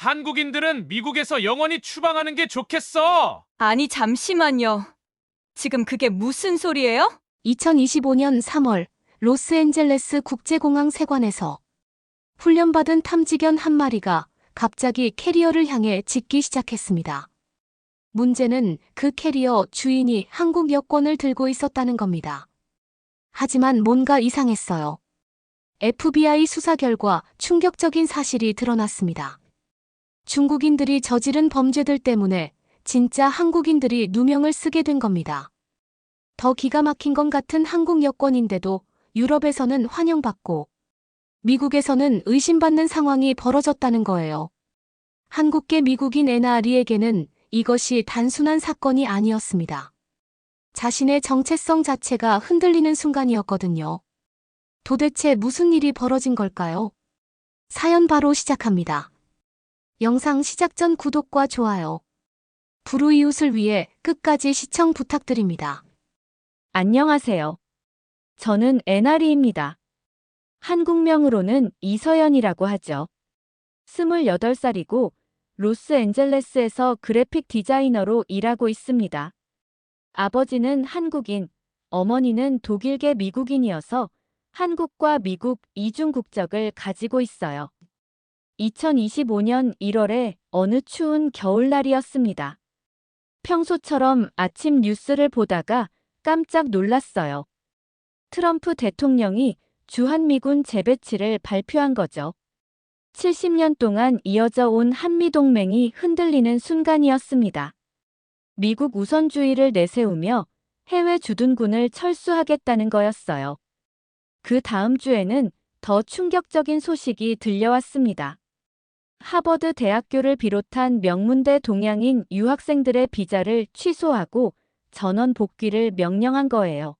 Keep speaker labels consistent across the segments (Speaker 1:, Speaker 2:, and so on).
Speaker 1: 한국인들은 미국에서 영원히 추방하는 게 좋겠어.
Speaker 2: 아니, 잠시만요. 지금 그게 무슨 소리예요?
Speaker 3: 2025년 3월 로스앤젤레스 국제공항 세관에서 훈련받은 탐지견 한 마리가 갑자기 캐리어를 향해 짖기 시작했습니다. 문제는 그 캐리어 주인이 한국 여권을 들고 있었다는 겁니다. 하지만 뭔가 이상했어요. FBI 수사 결과 충격적인 사실이 드러났습니다. 중국인들이 저지른 범죄들 때문에 진짜 한국인들이 누명을 쓰게 된 겁니다. 더 기가 막힌 건 같은 한국 여권인데도 유럽에서는 환영받고 미국에서는 의심받는 상황이 벌어졌다는 거예요. 한국계 미국인 애나 리에게는 이것이 단순한 사건이 아니었습니다. 자신의 정체성 자체가 흔들리는 순간이었거든요. 도대체 무슨 일이 벌어진 걸까요? 사연 바로 시작합니다. 영상 시작 전 구독과 좋아요, 불우이웃을 위해 끝까지 시청 부탁드립니다.
Speaker 4: 안녕하세요. 저는 애나리입니다. 한국명으로는 이서연이라고 하죠. 28살이고 로스앤젤레스에서 그래픽 디자이너로 일하고 있습니다. 아버지는 한국인, 어머니는 독일계 미국인이어서 한국과 미국 이중 국적을 가지고 있어요. 2025년 1월에 어느 추운 겨울날이었습니다. 평소처럼 아침 뉴스를 보다가 깜짝 놀랐어요. 트럼프 대통령이 주한미군 재배치를 발표한 거죠. 70년 동안 이어져 온 한미동맹이 흔들리는 순간이었습니다. 미국 우선주의를 내세우며 해외 주둔군을 철수하겠다는 거였어요. 그 다음 주에는 더 충격적인 소식이 들려왔습니다. 하버드 대학교를 비롯한 명문대 동양인 유학생들의 비자를 취소하고 전원 복귀를 명령한 거예요.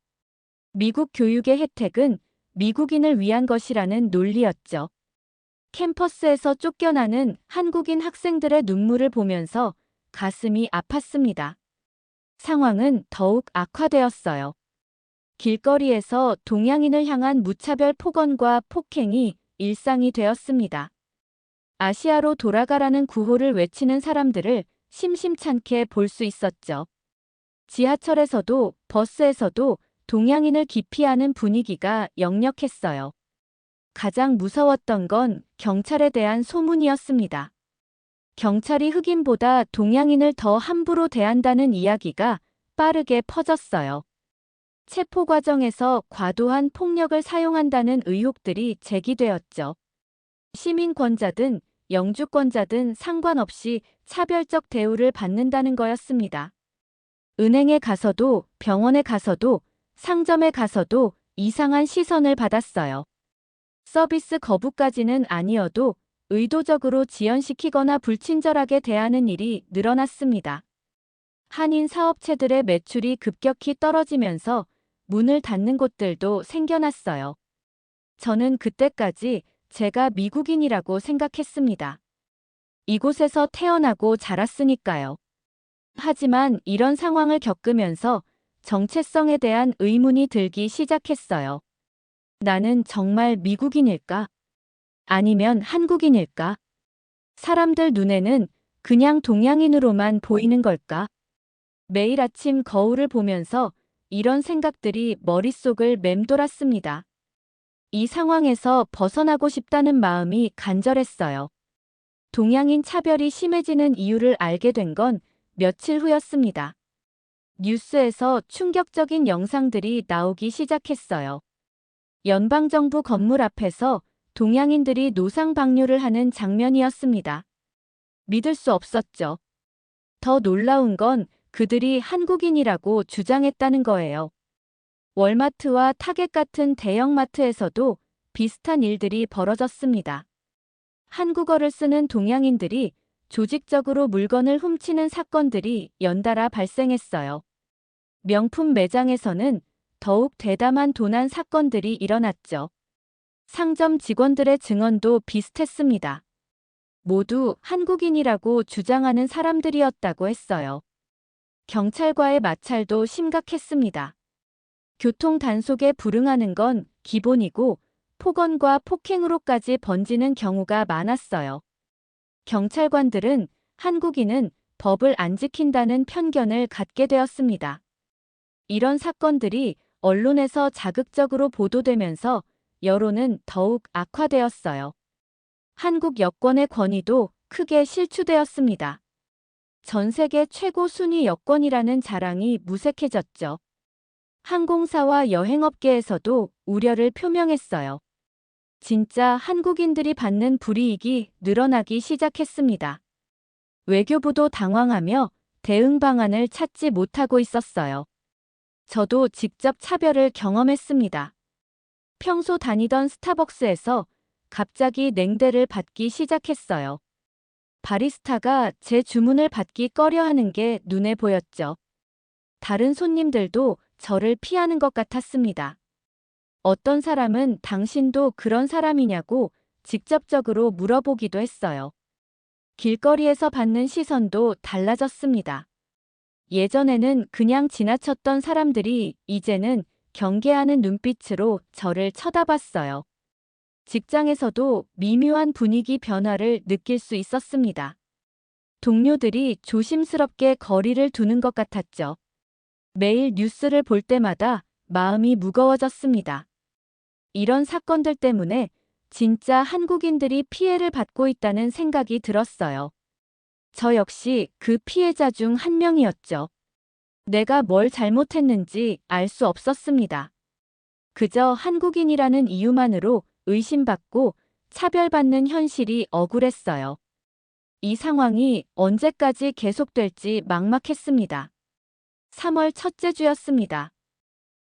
Speaker 4: 미국 교육의 혜택은 미국인을 위한 것이라는 논리였죠. 캠퍼스에서 쫓겨나는 한국인 학생들의 눈물을 보면서 가슴이 아팠습니다. 상황은 더욱 악화되었어요. 길거리에서 동양인을 향한 무차별 폭언과 폭행이 일상이 되었습니다. 아시아로 돌아가라는 구호를 외치는 사람들을 심심찮게 볼 수 있었죠. 지하철에서도 버스에서도 동양인을 기피하는 분위기가 역력했어요. 가장 무서웠던 건 경찰에 대한 소문이었습니다. 경찰이 흑인보다 동양인을 더 함부로 대한다는 이야기가 빠르게 퍼졌어요. 체포 과정에서 과도한 폭력을 사용한다는 의혹들이 제기되었죠. 시민권자든 영주권자든 상관없이 차별적 대우를 받는다는 거였습니다. 은행에 가서도 병원에 가서도 상점에 가서도 이상한 시선을 받았어요. 서비스 거부까지는 아니어도 의도적으로 지연시키거나 불친절하게 대하는 일이 늘어났습니다. 한인 사업체들의 매출이 급격히 떨어지면서 문을 닫는 곳들도 생겨났어요. 저는 그때까지 제가 미국인이라고 생각했습니다. 이곳에서 태어나고 자랐으니까요. 하지만 이런 상황을 겪으면서 정체성에 대한 의문이 들기 시작했어요. 나는 정말 미국인일까? 아니면 한국인일까? 사람들 눈에는 그냥 동양인으로만 보이는 걸까? 매일 아침 거울을 보면서 이런 생각들이 머릿속을 맴돌았습니다. 이 상황에서 벗어나고 싶다는 마음이 간절했어요. 동양인 차별이 심해지는 이유를 알게 된 건 며칠 후였습니다. 뉴스에서 충격적인 영상들이 나오기 시작했어요. 연방정부 건물 앞에서 동양인들이 노상 방뇨를 하는 장면이었습니다. 믿을 수 없었죠. 더 놀라운 건 그들이 한국인이라고 주장했다는 거예요. 월마트와 타겟 같은 대형마트에서도 비슷한 일들이 벌어졌습니다. 한국어를 쓰는 동양인들이 조직적으로 물건을 훔치는 사건들이 연달아 발생했어요. 명품 매장에서는 더욱 대담한 도난 사건들이 일어났죠. 상점 직원들의 증언도 비슷했습니다. 모두 한국인이라고 주장하는 사람들이었다고 했어요. 경찰과의 마찰도 심각했습니다. 교통 단속에 불응하는 건 기본이고 폭언과 폭행으로까지 번지는 경우가 많았어요. 경찰관들은 한국인은 법을 안 지킨다는 편견을 갖게 되었습니다. 이런 사건들이 언론에서 자극적으로 보도되면서 여론은 더욱 악화되었어요. 한국 여권의 권위도 크게 실추되었습니다. 전 세계 최고 순위 여권이라는 자랑이 무색해졌죠. 항공사와 여행업계에서도 우려를 표명했어요. 진짜 한국인들이 받는 불이익이 늘어나기 시작했습니다. 외교부도 당황하며 대응 방안을 찾지 못하고 있었어요. 저도 직접 차별을 경험했습니다. 평소 다니던 스타벅스에서 갑자기 냉대를 받기 시작했어요. 바리스타가 제 주문을 받기 꺼려하는 게 눈에 보였죠. 다른 손님들도 저를 피하는 것 같았습니다. 어떤 사람은 당신도 그런 사람이냐고 직접적으로 물어보기도 했어요. 길거리에서 받는 시선도 달라졌습니다. 예전에는 그냥 지나쳤던 사람들이 이제는 경계하는 눈빛으로 저를 쳐다봤어요. 직장에서도 미묘한 분위기 변화를 느낄 수 있었습니다. 동료들이 조심스럽게 거리를 두는 것 같았죠. 매일 뉴스를 볼 때마다 마음이 무거워졌습니다. 이런 사건들 때문에 진짜 한국인들이 피해를 받고 있다는 생각이 들었어요. 저 역시 그 피해자 중 한 명이었죠. 내가 뭘 잘못했는지 알 수 없었습니다. 그저 한국인이라는 이유만으로 의심받고 차별받는 현실이 억울했어요. 이 상황이 언제까지 계속될지 막막했습니다. 3월 첫째 주였습니다.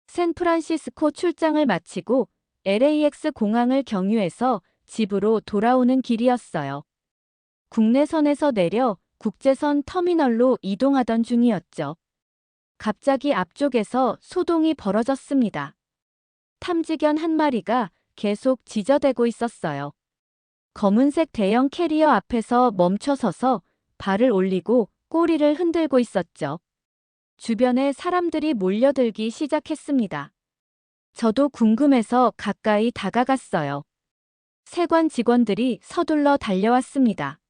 Speaker 4: 샌프란시스코 출장을 마치고 LAX 공항을 경유해서 집으로 돌아오는 길이었어요. 국내선에서 내려 국제선 터미널로 이동하던 중이었죠. 갑자기 앞쪽에서 소동이 벌어졌습니다. 탐지견 한 마리가 계속 지저대고 있었어요. 검은색 대형 캐리어 앞에서 멈춰서서 발을 올리고 꼬리를 흔들고 있었죠. 주변에 사람들이 몰려들기 시작했습니다. 저도 궁금해서 가까이 다가갔어요. 세관 직원들이 서둘러 달려왔습니다.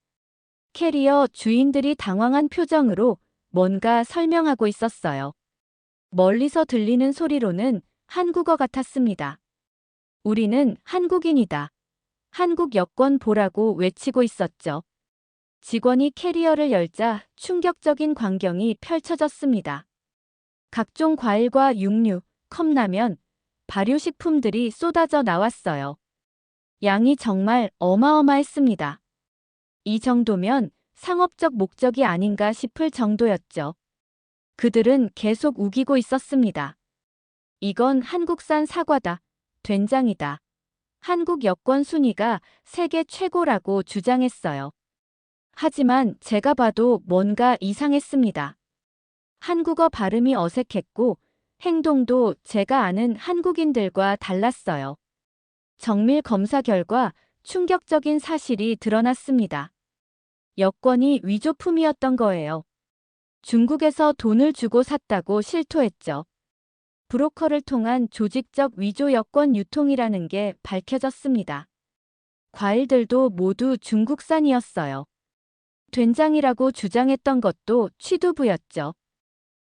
Speaker 4: 캐리어 주인들이 당황한 표정으로 뭔가 설명하고 있었어요. 멀리서 들리는 소리로는 한국어 같았습니다. 우리는 한국인이다. 한국 여권 보라고 외치고 있었죠. 직원이 캐리어를 열자 충격적인 광경이 펼쳐졌습니다. 각종 과일과 육류, 컵라면, 발효식품들이 쏟아져 나왔어요. 양이 정말 어마어마했습니다. 이 정도면 상업적 목적이 아닌가 싶을 정도였죠. 그들은 계속 우기고 있었습니다. 이건 한국산 사과다. 된장이다. 한국 여권 순위가 세계 최고라고 주장했어요. 하지만 제가 봐도 뭔가 이상했습니다. 한국어 발음이 어색했고 행동도 제가 아는 한국인들과 달랐어요. 정밀 검사 결과 충격적인 사실이 드러났습니다. 여권이 위조품이었던 거예요. 중국에서 돈을 주고 샀다고 실토했죠. 브로커를 통한 조직적 위조 여권 유통이라는 게 밝혀졌습니다. 과일들도 모두 중국산이었어요. 된장이라고 주장했던 것도 취두부였죠.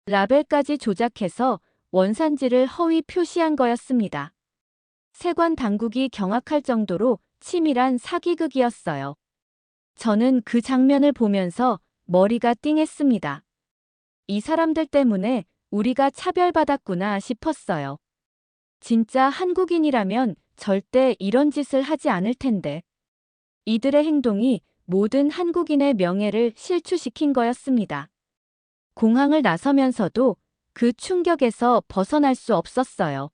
Speaker 4: 라벨까지 조작해서 원산지를 허위 표시한 거였습니다. 세관 당국이 경악할 정도로 치밀한 사기극이었어요. 저는 그 장면을 보면서 머리가 띵했습니다. 이 사람들 때문에 우리가 차별받았구나 싶었어요. 진짜 한국인이라면 절대 이런 짓을 하지 않을 텐데. 이들의 행동이 모든 한국인의 명예를 실추시킨 거였습니다. 공항을 나서면서도 그 충격에서 벗어날 수 없었어요.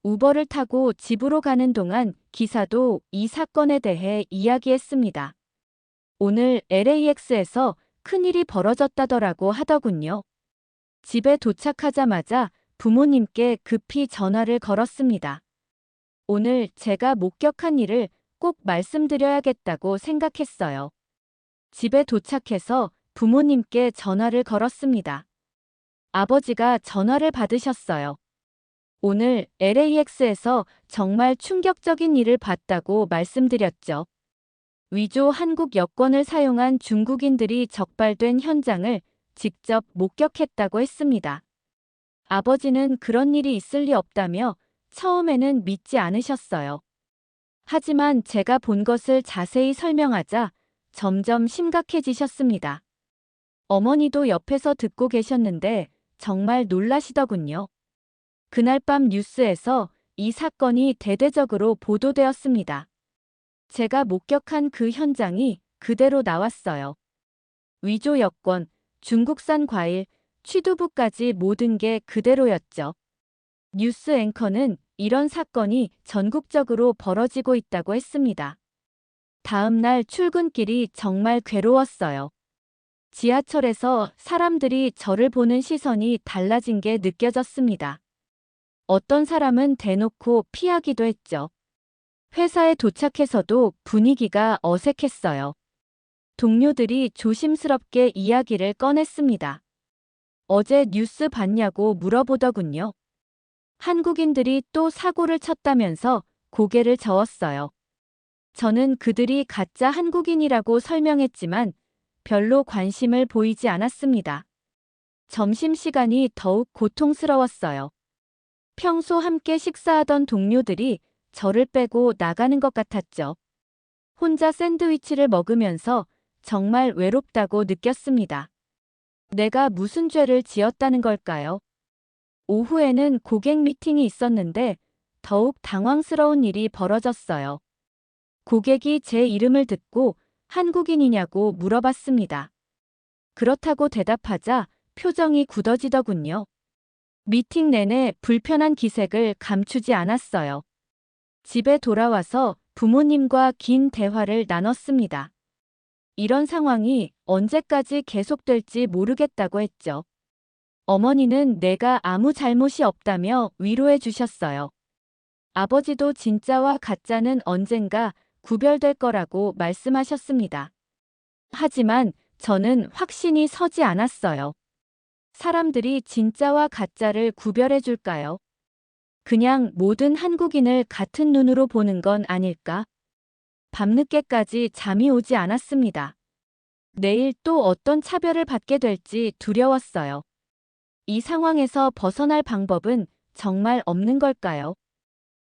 Speaker 4: 우버를 타고 집으로 가는 동안 기사도 이 사건에 대해 이야기했습니다. 오늘 LAX에서 큰일이 벌어졌다더라고 하더군요. 집에 도착하자마자 부모님께 급히 전화를 걸었습니다. 오늘 제가 목격한 일을 꼭 말씀드려야겠다고 생각했어요. 집에 도착해서 부모님께 전화를 걸었습니다. 아버지가 전화를 받으셨어요. 오늘 LAX에서 정말 충격적인 일을 봤다고 말씀드렸죠. 위조 한국 여권을 사용한 중국인들이 적발된 현장을 직접 목격했다고 했습니다. 아버지는 그런 일이 있을 리 없다며 처음에는 믿지 않으셨어요. 하지만 제가 본 것을 자세히 설명하자 점점 심각해지셨습니다. 어머니도 옆에서 듣고 계셨는데 정말 놀라시더군요. 그날 밤 뉴스에서 이 사건이 대대적으로 보도되었습니다. 제가 목격한 그 현장이 그대로 나왔어요. 위조 여권, 중국산 과일, 취두부까지 모든 게 그대로였죠. 뉴스 앵커는 이런 사건이 전국적으로 벌어지고 있다고 했습니다. 다음 날 출근길이 정말 괴로웠어요. 지하철에서 사람들이 저를 보는 시선이 달라진 게 느껴졌습니다. 어떤 사람은 대놓고 피하기도 했죠. 회사에 도착해서도 분위기가 어색했어요. 동료들이 조심스럽게 이야기를 꺼냈습니다. 어제 뉴스 봤냐고 물어보더군요. 한국인들이 또 사고를 쳤다면서 고개를 저었어요. 저는 그들이 가짜 한국인이라고 설명했지만 별로 관심을 보이지 않았습니다. 점심시간이 더욱 고통스러웠어요. 평소 함께 식사하던 동료들이 저를 빼고 나가는 것 같았죠. 혼자 샌드위치를 먹으면서 정말 외롭다고 느꼈습니다. 내가 무슨 죄를 지었다는 걸까요? 오후에는 고객 미팅이 있었는데 더욱 당황스러운 일이 벌어졌어요. 고객이 제 이름을 듣고 한국인이냐고 물어봤습니다. 그렇다고 대답하자 표정이 굳어지더군요. 미팅 내내 불편한 기색을 감추지 않았어요. 집에 돌아와서 부모님과 긴 대화를 나눴습니다. 이런 상황이 언제까지 계속될지 모르겠다고 했죠. 어머니는 내가 아무 잘못이 없다며 위로해 주셨어요. 아버지도 진짜와 가짜는 언젠가 구별될 거라고 말씀하셨습니다. 하지만 저는 확신이 서지 않았어요. 사람들이 진짜와 가짜를 구별해 줄까요? 그냥 모든 한국인을 같은 눈으로 보는 건 아닐까? 밤늦게까지 잠이 오지 않았습니다. 내일 또 어떤 차별을 받게 될지 두려웠어요. 이 상황에서 벗어날 방법은 정말 없는 걸까요?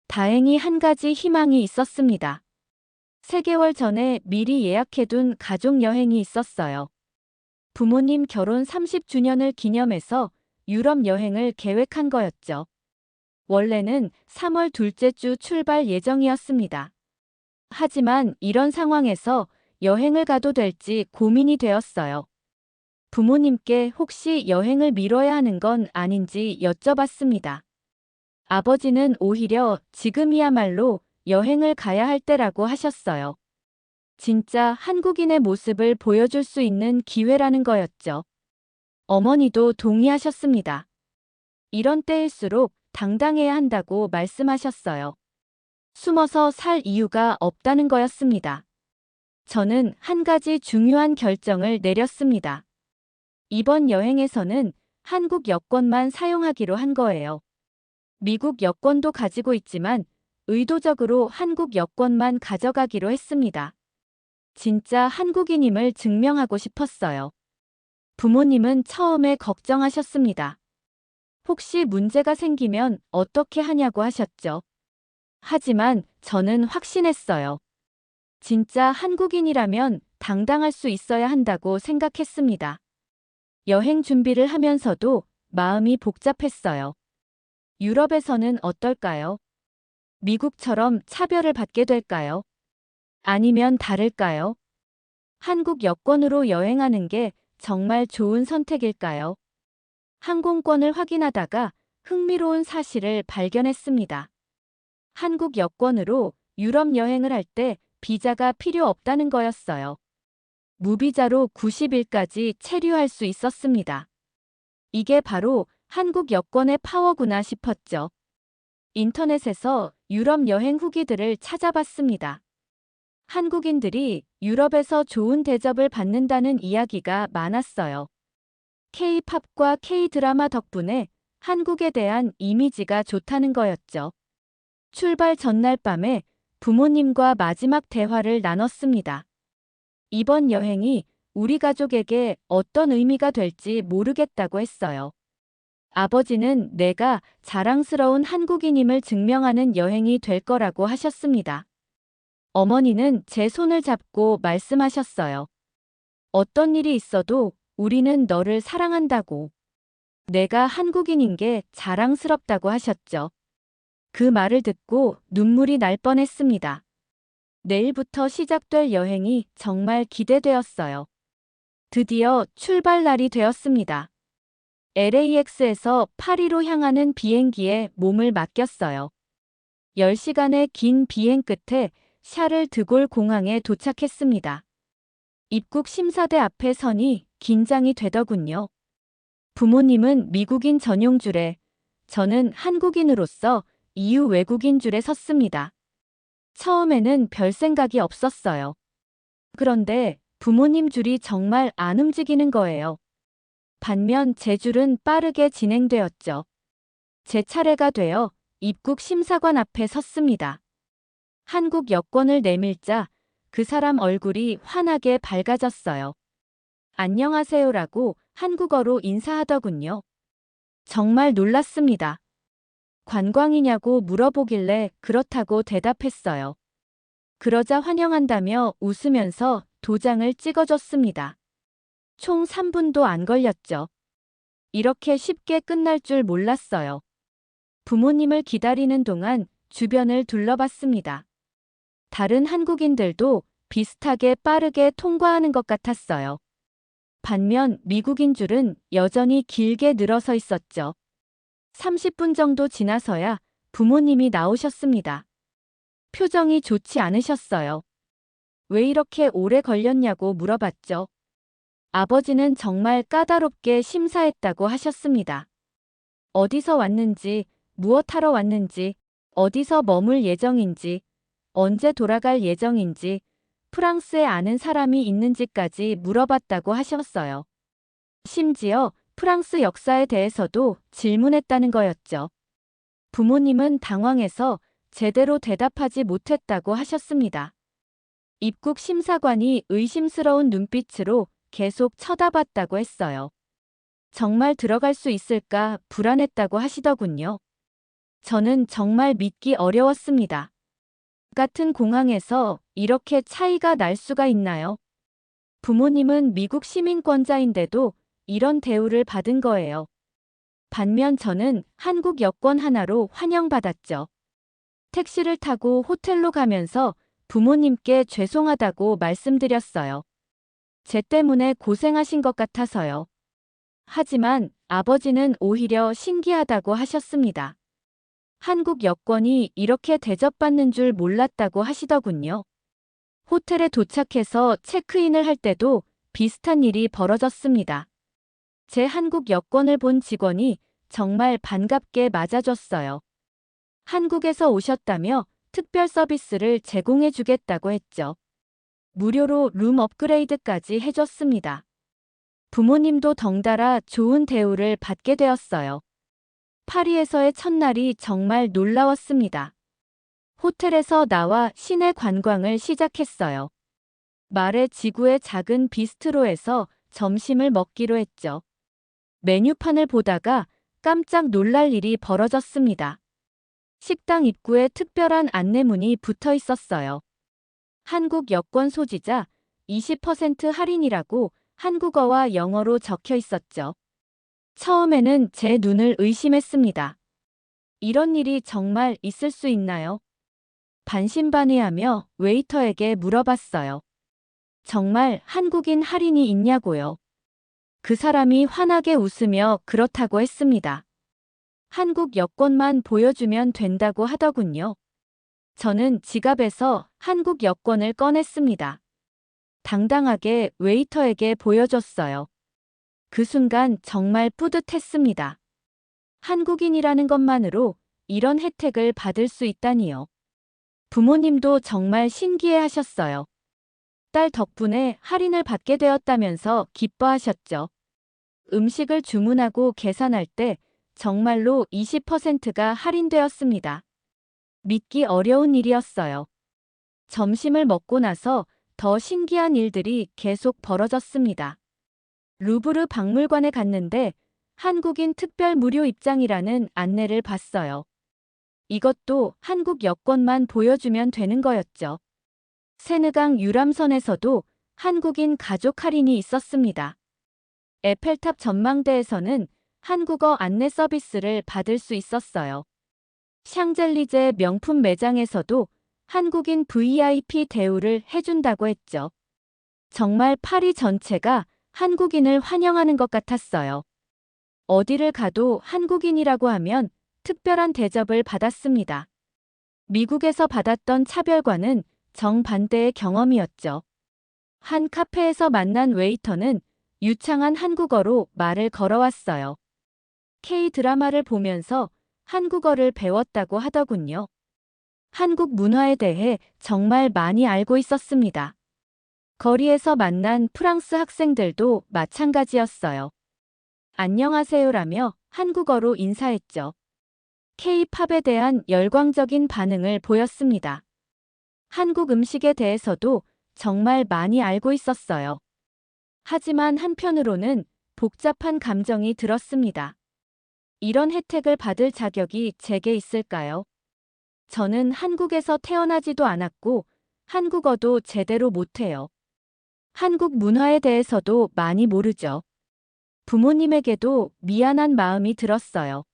Speaker 4: 다행히 한 가지 희망이 있었습니다. 3개월 전에 미리 예약해둔 가족 여행이 있었어요. 부모님 결혼 30주년을 기념해서 유럽 여행을 계획한 거였죠. 원래는 3월 둘째 주 출발 예정이었습니다. 하지만 이런 상황에서 여행을 가도 될지 고민이 되었어요. 부모님께 혹시 여행을 미뤄야 하는 건 아닌지 여쭤봤습니다. 아버지는 오히려 지금이야말로 여행을 가야 할 때라고 하셨어요. 진짜 한국인의 모습을 보여줄 수 있는 기회라는 거였죠. 어머니도 동의하셨습니다. 이런 때일수록 당당해야 한다고 말씀하셨어요. 숨어서 살 이유가 없다는 거였습니다. 저는 한 가지 중요한 결정을 내렸습니다. 이번 여행에서는 한국 여권만 사용하기로 한 거예요. 미국 여권도 가지고 있지만 의도적으로 한국 여권만 가져가기로 했습니다. 진짜 한국인임을 증명하고 싶었어요. 부모님은 처음에 걱정하셨습니다. 혹시 문제가 생기면 어떻게 하냐고 하셨죠. 하지만 저는 확신했어요. 진짜 한국인이라면 당당할 수 있어야 한다고 생각했습니다. 여행 준비를 하면서도 마음이 복잡했어요. 유럽에서는 어떨까요? 미국처럼 차별을 받게 될까요? 아니면 다를까요? 한국 여권으로 여행하는 게 정말 좋은 선택일까요? 항공권을 확인하다가 흥미로운 사실을 발견했습니다. 한국 여권으로 유럽 여행을 할 때 비자가 필요 없다는 거였어요. 무비자로 90일까지 체류할 수 있었습니다. 이게 바로 한국 여권의 파워구나 싶었죠. 인터넷에서 유럽 여행 후기들을 찾아봤습니다. 한국인들이 유럽에서 좋은 대접을 받는다는 이야기가 많았어요. K-팝과 K-드라마 덕분에 한국에 대한 이미지가 좋다는 거였죠. 출발 전날 밤에 부모님과 마지막 대화를 나눴습니다. 이번 여행이 우리 가족에게 어떤 의미가 될지 모르겠다고 했어요. 아버지는 내가 자랑스러운 한국인임을 증명하는 여행이 될 거라고 하셨습니다. 어머니는 제 손을 잡고 말씀하셨어요. 어떤 일이 있어도 우리는 너를 사랑한다고. 내가 한국인인 게 자랑스럽다고 하셨죠. 그 말을 듣고 눈물이 날 뻔했습니다. 내일부터 시작될 여행이 정말 기대되었어요. 드디어 출발 날이 되었습니다. LAX에서 파리로 향하는 비행기에 몸을 맡겼어요. 10시간의 긴 비행 끝에 샤를 드골 공항에 도착했습니다. 입국 심사대 앞에 서니 긴장이 되더군요. 부모님은 미국인 전용 줄에, 저는 한국인으로서 이유 외국인 줄에 섰습니다. 처음에는 별 생각이 없었어요. 그런데 부모님 줄이 정말 안 움직이는 거예요. 반면 제 줄은 빠르게 진행되었죠. 제 차례가 되어 입국 심사관 앞에 섰습니다. 한국 여권을 내밀자 그 사람 얼굴이 환하게 밝아졌어요. 안녕하세요라고 한국어로 인사하더군요. 정말 놀랐습니다. 관광이냐고 물어보길래 그렇다고 대답했어요. 그러자 환영한다며 웃으면서 도장을 찍어줬습니다. 총 3분도 안 걸렸죠. 이렇게 쉽게 끝날 줄 몰랐어요. 부모님을 기다리는 동안 주변을 둘러봤습니다. 다른 한국인들도 비슷하게 빠르게 통과하는 것 같았어요. 반면 미국인 줄은 여전히 길게 늘어서 있었죠. 30분 정도 지나서야 부모님이 나오셨습니다. 표정이 좋지 않으셨어요. 왜 이렇게 오래 걸렸냐고 물어봤죠. 아버지는 정말 까다롭게 심사했다고 하셨습니다. 어디서 왔는지, 무엇하러 왔는지, 어디서 머물 예정인지, 언제 돌아갈 예정인지, 프랑스에 아는 사람이 있는지까지 물어봤다고 하셨어요. 심지어 프랑스 역사에 대해서도 질문했다는 거였죠. 부모님은 당황해서 제대로 대답하지 못했다고 하셨습니다. 입국 심사관이 의심스러운 눈빛으로 계속 쳐다봤다고 했어요. 정말 들어갈 수 있을까 불안했다고 하시더군요. 저는 정말 믿기 어려웠습니다. 같은 공항에서 이렇게 차이가 날 수가 있나요? 부모님은 미국 시민권자인데도 이런 대우를 받은 거예요. 반면 저는 한국 여권 하나로 환영받았죠. 택시를 타고 호텔로 가면서 부모님께 죄송하다고 말씀드렸어요. 제 때문에 고생하신 것 같아서요. 하지만 아버지는 오히려 신기하다고 하셨습니다. 한국 여권이 이렇게 대접받는 줄 몰랐다고 하시더군요. 호텔에 도착해서 체크인을 할 때도 비슷한 일이 벌어졌습니다. 제 한국 여권을 본 직원이 정말 반갑게 맞아줬어요. 한국에서 오셨다며 특별 서비스를 제공해 주겠다고 했죠. 무료로 룸 업그레이드까지 해줬습니다. 부모님도 덩달아 좋은 대우를 받게 되었어요. 파리에서의 첫날이 정말 놀라웠습니다. 호텔에서 나와 시내 관광을 시작했어요. 마레 지구의 작은 비스트로에서 점심을 먹기로 했죠. 메뉴판을 보다가 깜짝 놀랄 일이 벌어졌습니다. 식당 입구에 특별한 안내문이 붙어 있었어요. 한국 여권 소지자 20% 할인이라고 한국어와 영어로 적혀 있었죠. 처음에는 제 눈을 의심했습니다. 이런 일이 정말 있을 수 있나요? 반신반의하며 웨이터에게 물어봤어요. 정말 한국인 할인이 있냐고요. 그 사람이 환하게 웃으며 그렇다고 했습니다. 한국 여권만 보여주면 된다고 하더군요. 저는 지갑에서 한국 여권을 꺼냈습니다. 당당하게 웨이터에게 보여줬어요. 그 순간 정말 뿌듯했습니다. 한국인이라는 것만으로 이런 혜택을 받을 수 있다니요. 부모님도 정말 신기해 하셨어요. 딸 덕분에 할인을 받게 되었다면서 기뻐하셨죠. 음식을 주문하고 계산할 때 정말로 20%가 할인되었습니다. 믿기 어려운 일이었어요. 점심을 먹고 나서 더 신기한 일들이 계속 벌어졌습니다. 루브르 박물관에 갔는데 한국인 특별 무료 입장이라는 안내를 봤어요. 이것도 한국 여권만 보여주면 되는 거였죠. 세느강 유람선에서도 한국인 가족 할인이 있었습니다. 에펠탑 전망대에서는 한국어 안내 서비스를 받을 수 있었어요. 샹젤리제 명품 매장에서도 한국인 VIP 대우를 해준다고 했죠. 정말 파리 전체가 한국인을 환영하는 것 같았어요. 어디를 가도 한국인이라고 하면 특별한 대접을 받았습니다. 미국에서 받았던 차별과는 정반대의 경험이었죠. 한 카페에서 만난 웨이터는 유창한 한국어로 말을 걸어왔어요. K-드라마를 보면서 한국어를 배웠다고 하더군요. 한국 문화에 대해 정말 많이 알고 있었습니다. 거리에서 만난 프랑스 학생들도 마찬가지였어요. 안녕하세요라며 한국어로 인사했죠. K-팝에 대한 열광적인 반응을 보였습니다. 한국 음식에 대해서도 정말 많이 알고 있었어요. 하지만 한편으로는 복잡한 감정이 들었습니다. 이런 혜택을 받을 자격이 제게 있을까요? 저는 한국에서 태어나지도 않았고 한국어도 제대로 못해요. 한국 문화에 대해서도 많이 모르죠. 부모님에게도 미안한 마음이 들었어요.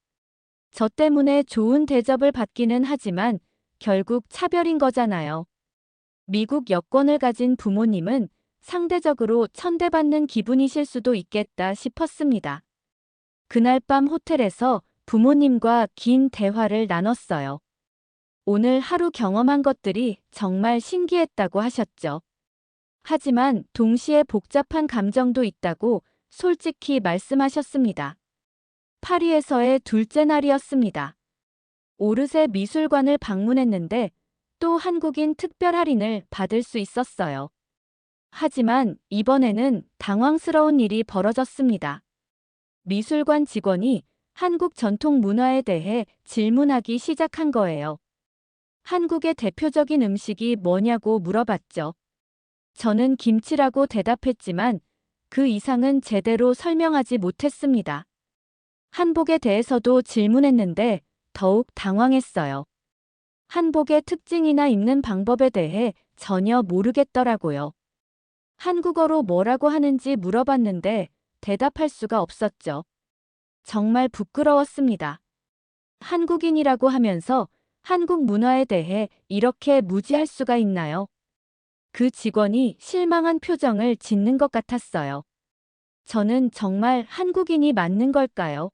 Speaker 4: 저 때문에 좋은 대접을 받기는 하지만 결국 차별인 거잖아요. 미국 여권을 가진 부모님은 상대적으로 천대받는 기분이실 수도 있겠다 싶었습니다. 그날 밤 호텔에서 부모님과 긴 대화를 나눴어요. 오늘 하루 경험한 것들이 정말 신기했다고 하셨죠. 하지만 동시에 복잡한 감정도 있다고 솔직히 말씀하셨습니다. 파리에서의 둘째 날이었습니다. 오르세 미술관을 방문했는데 또 한국인 특별 할인을 받을 수 있었어요. 하지만 이번에는 당황스러운 일이 벌어졌습니다. 미술관 직원이 한국 전통 문화에 대해 질문하기 시작한 거예요. 한국의 대표적인 음식이 뭐냐고 물어봤죠. 저는 김치라고 대답했지만 그 이상은 제대로 설명하지 못했습니다. 한복에 대해서도 질문했는데 더욱 당황했어요. 한복의 특징이나 입는 방법에 대해 전혀 모르겠더라고요. 한국어로 뭐라고 하는지 물어봤는데 대답할 수가 없었죠. 정말 부끄러웠습니다. 한국인이라고 하면서 한국 문화에 대해 이렇게 무지할 수가 있나요? 그 직원이 실망한 표정을 짓는 것 같았어요. 저는 정말 한국인이 맞는 걸까요?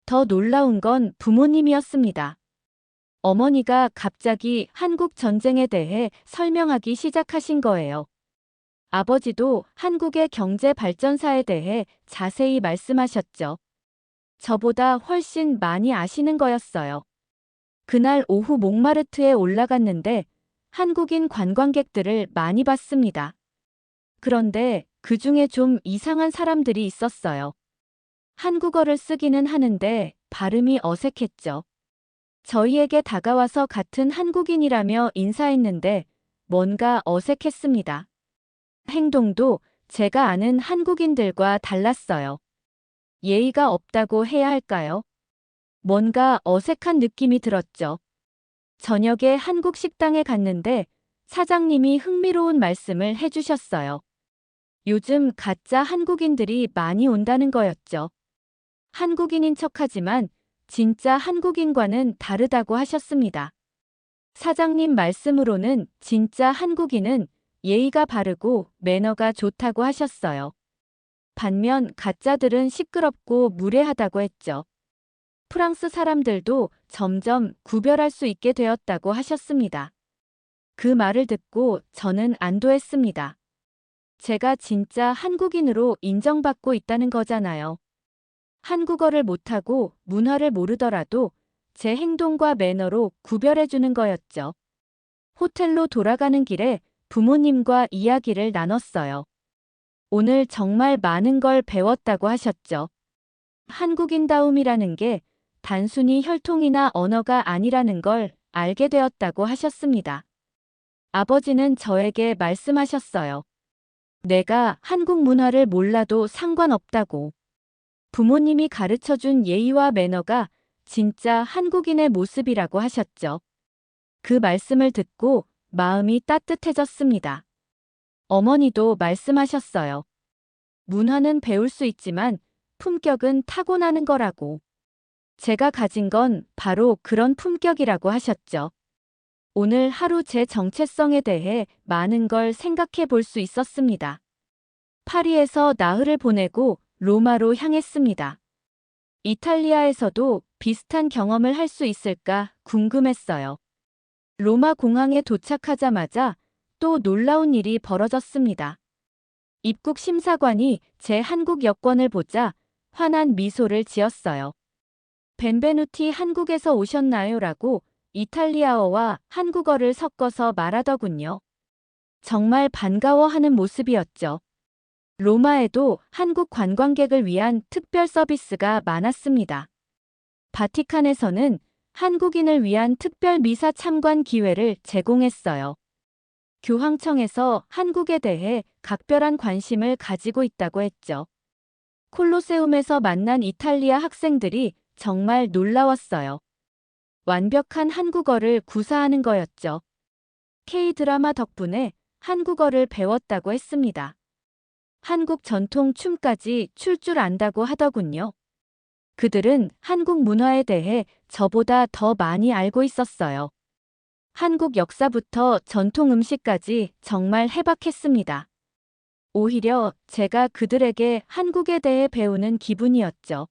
Speaker 4: 더 놀라운 건 부모님이었습니다. 어머니가 갑자기 한국 전쟁에 대해 설명하기 시작하신 거예요. 아버지도 한국의 경제 발전사에 대해 자세히 말씀하셨죠. 저보다 훨씬 많이 아시는 거였어요. 그날 오후 몽마르트에 올라갔는데 한국인 관광객들을 많이 봤습니다. 그런데 그 중에 좀 이상한 사람들이 있었어요. 한국어를 쓰기는 하는데 발음이 어색했죠. 저희에게 다가와서 같은 한국인이라며 인사했는데 뭔가 어색했습니다. 행동도 제가 아는 한국인들과 달랐어요. 예의가 없다고 해야 할까요? 뭔가 어색한 느낌이 들었죠. 저녁에 한국 식당에 갔는데 사장님이 흥미로운 말씀을 해주셨어요. 요즘 가짜 한국인들이 많이 온다는 거였죠. 한국인인 척하지만 진짜 한국인과는 다르다고 하셨습니다. 사장님 말씀으로는 진짜 한국인은 예의가 바르고 매너가 좋다고 하셨어요. 반면 가짜들은 시끄럽고 무례하다고 했죠. 프랑스 사람들도 점점 구별할 수 있게 되었다고 하셨습니다. 그 말을 듣고 저는 안도했습니다. 제가 진짜 한국인으로 인정받고 있다는 거잖아요. 한국어를 못하고 문화를 모르더라도 제 행동과 매너로 구별해주는 거였죠. 호텔로 돌아가는 길에 부모님과 이야기를 나눴어요. 오늘 정말 많은 걸 배웠다고 하셨죠. 한국인다움이라는 게 단순히 혈통이나 언어가 아니라는 걸 알게 되었다고 하셨습니다. 아버지는 저에게 말씀하셨어요. 내가 한국 문화를 몰라도 상관없다고. 부모님이 가르쳐준 예의와 매너가 진짜 한국인의 모습이라고 하셨죠. 그 말씀을 듣고 마음이 따뜻해졌습니다. 어머니도 말씀하셨어요. 문화는 배울 수 있지만 품격은 타고나는 거라고. 제가 가진 건 바로 그런 품격이라고 하셨죠. 오늘 하루 제 정체성에 대해 많은 걸 생각해 볼 수 있었습니다. 파리에서 나흘을 보내고 로마로 향했습니다. 이탈리아에서도 비슷한 경험을 할 수 있을까 궁금했어요. 로마 공항에 도착하자마자 또 놀라운 일이 벌어졌습니다. 입국 심사관이 제 한국 여권을 보자 환한 미소를 지었어요. 벤베누티 한국에서 오셨나요? 라고 이탈리아어와 한국어를 섞어서 말하더군요. 정말 반가워하는 모습이었죠. 로마에도 한국 관광객을 위한 특별 서비스가 많았습니다. 바티칸에서는 한국인을 위한 특별 미사 참관 기회를 제공했어요. 교황청에서 한국에 대해 각별한 관심을 가지고 있다고 했죠. 콜로세움에서 만난 이탈리아 학생들이 정말 놀라웠어요. 완벽한 한국어를 구사하는 거였죠. K-드라마 덕분에 한국어를 배웠다고 했습니다. 한국 전통 춤까지 출 줄 안다고 하더군요. 그들은 한국 문화에 대해 저보다 더 많이 알고 있었어요. 한국 역사부터 전통 음식까지 정말 해박했습니다. 오히려 제가 그들에게 한국에 대해 배우는 기분이었죠.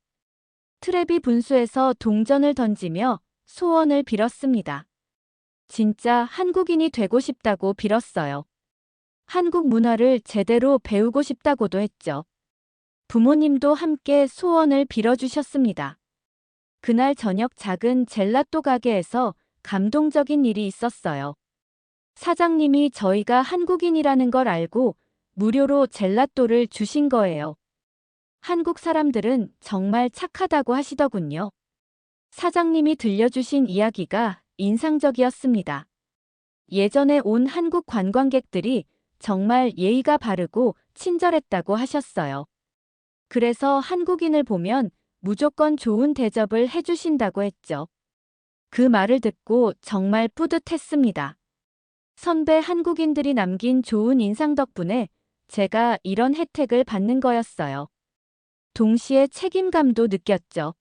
Speaker 4: 트레비 분수에서 동전을 던지며 소원을 빌었습니다. 진짜 한국인이 되고 싶다고 빌었어요. 한국 문화를 제대로 배우고 싶다고도 했죠. 부모님도 함께 소원을 빌어주셨습니다. 그날 저녁 작은 젤라또 가게에서 감동적인 일이 있었어요. 사장님이 저희가 한국인이라는 걸 알고 무료로 젤라또를 주신 거예요. 한국 사람들은 정말 착하다고 하시더군요. 사장님이 들려주신 이야기가 인상적이었습니다. 예전에 온 한국 관광객들이 정말 예의가 바르고 친절했다고 하셨어요. 그래서 한국인을 보면 무조건 좋은 대접을 해주신다고 했죠. 그 말을 듣고 정말 뿌듯했습니다. 선배 한국인들이 남긴 좋은 인상 덕분에 제가 이런 혜택을 받는 거였어요. 동시에 책임감도 느꼈죠.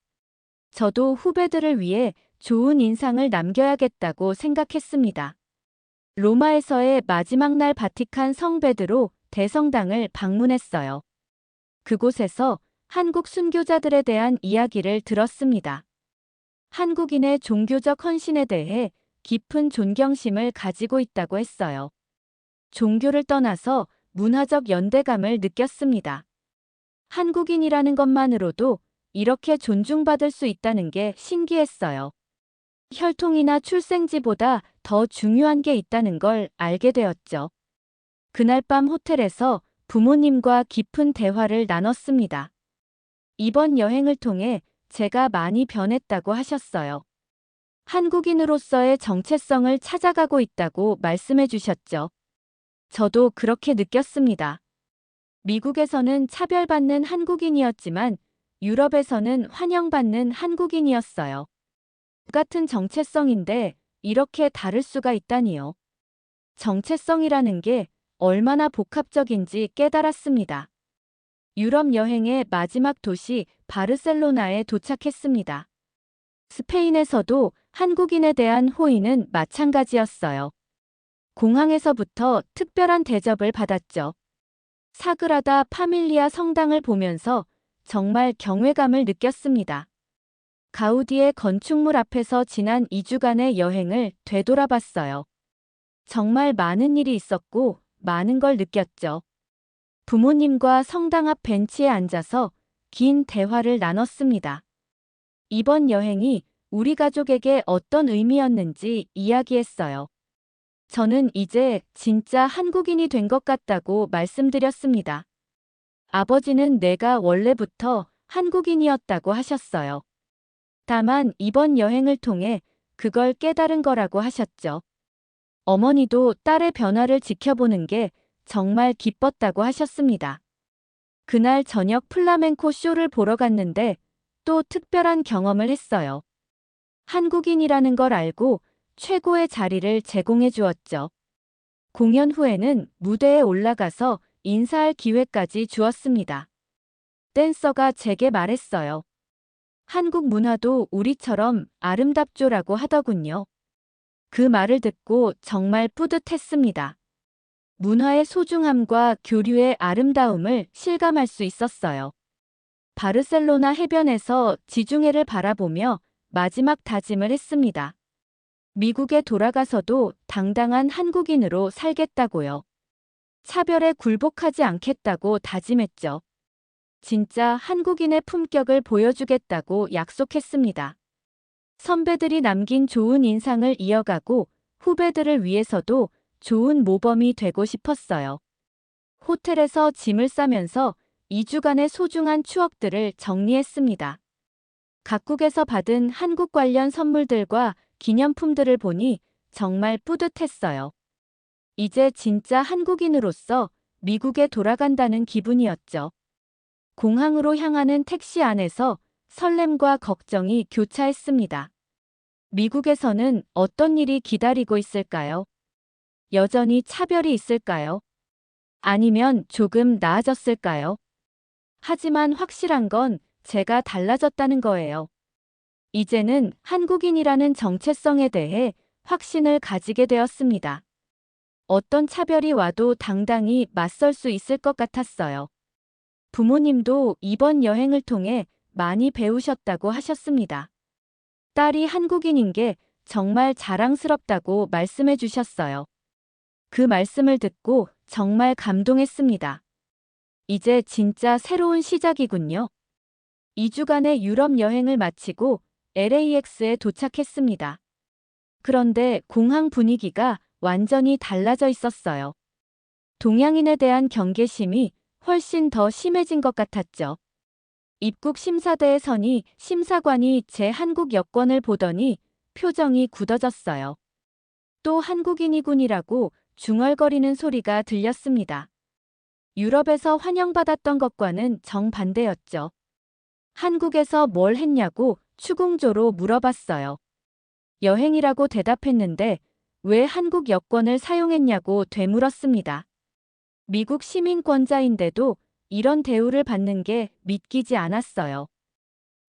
Speaker 4: 저도 후배들을 위해 좋은 인상을 남겨야겠다고 생각했습니다. 로마에서의 마지막 날 바티칸 성 베드로 대성당을 방문했어요. 그곳에서 한국 순교자들에 대한 이야기를 들었습니다. 한국인의 종교적 헌신에 대해 깊은 존경심을 가지고 있다고 했어요. 종교를 떠나서 문화적 연대감을 느꼈습니다. 한국인이라는 것만으로도 이렇게 존중받을 수 있다는 게 신기했어요. 혈통이나 출생지보다 더 중요한 게 있다는 걸 알게 되었죠. 그날 밤 호텔에서 부모님과 깊은 대화를 나눴습니다. 이번 여행을 통해 제가 많이 변했다고 하셨어요. 한국인으로서의 정체성을 찾아가고 있다고 말씀해 주셨죠. 저도 그렇게 느꼈습니다. 미국에서는 차별받는 한국인이었지만 유럽에서는 환영받는 한국인이었어요. 같은 정체성인데 이렇게 다를 수가 있다니요. 정체성이라는 게 얼마나 복합적인지 깨달았습니다. 유럽 여행의 마지막 도시 바르셀로나에 도착했습니다. 스페인에서도 한국인에 대한 호의는 마찬가지였어요. 공항에서부터 특별한 대접을 받았죠. 사그라다 파밀리아 성당을 보면서 정말 경외감을 느꼈습니다. 가우디의 건축물 앞에서 지난 2주간의 여행을 되돌아봤어요. 정말 많은 일이 있었고 많은 걸 느꼈죠. 부모님과 성당 앞 벤치에 앉아서 긴 대화를 나눴습니다. 이번 여행이 우리 가족에게 어떤 의미였는지 이야기했어요. 저는 이제 진짜 한국인이 된 것 같다고 말씀드렸습니다. 아버지는 내가 원래부터 한국인이었다고 하셨어요. 다만 이번 여행을 통해 그걸 깨달은 거라고 하셨죠. 어머니도 딸의 변화를 지켜보는 게 정말 기뻤다고 하셨습니다. 그날 저녁 플라멩코 쇼를 보러 갔는데 또 특별한 경험을 했어요. 한국인이라는 걸 알고 최고의 자리를 제공해 주었죠. 공연 후에는 무대에 올라가서 인사할 기회까지 주었습니다. 댄서가 제게 말했어요. 한국 문화도 우리처럼 아름답죠라고 하더군요. 그 말을 듣고 정말 뿌듯했습니다. 문화의 소중함과 교류의 아름다움을 실감할 수 있었어요. 바르셀로나 해변에서 지중해를 바라보며 마지막 다짐을 했습니다. 미국에 돌아가서도 당당한 한국인으로 살겠다고요. 차별에 굴복하지 않겠다고 다짐했죠. 진짜 한국인의 품격을 보여주겠다고 약속했습니다. 선배들이 남긴 좋은 인상을 이어가고 후배들을 위해서도 좋은 모범이 되고 싶었어요. 호텔에서 짐을 싸면서 2주간의 소중한 추억들을 정리했습니다. 각국에서 받은 한국 관련 선물들과 기념품들을 보니 정말 뿌듯했어요. 이제 진짜 한국인으로서 미국에 돌아간다는 기분이었죠. 공항으로 향하는 택시 안에서 설렘과 걱정이 교차했습니다. 미국에서는 어떤 일이 기다리고 있을까요? 여전히 차별이 있을까요? 아니면 조금 나아졌을까요? 하지만 확실한 건 제가 달라졌다는 거예요. 이제는 한국인이라는 정체성에 대해 확신을 가지게 되었습니다. 어떤 차별이 와도 당당히 맞설 수 있을 것 같았어요. 부모님도 이번 여행을 통해 많이 배우셨다고 하셨습니다. 딸이 한국인인 게 정말 자랑스럽다고 말씀해 주셨어요. 그 말씀을 듣고 정말 감동했습니다. 이제 진짜 새로운 시작이군요. 2주간의 유럽 여행을 마치고 LAX에 도착했습니다. 그런데 공항 분위기가 완전히 달라져 있었어요. 동양인에 대한 경계심이 훨씬 더 심해진 것 같았죠. 입국 심사대에 서니 심사관이 제 한국 여권을 보더니 표정이 굳어졌어요. 또 한국인이군이라고 중얼거리는 소리가 들렸습니다. 유럽에서 환영받았던 것과는 정반대였죠. 한국에서 뭘 했냐고 추궁조로 물어봤어요. 여행이라고 대답했는데 왜 한국 여권을 사용했냐고 되물었습니다. 미국 시민권자인데도 이런 대우를 받는 게 믿기지 않았어요.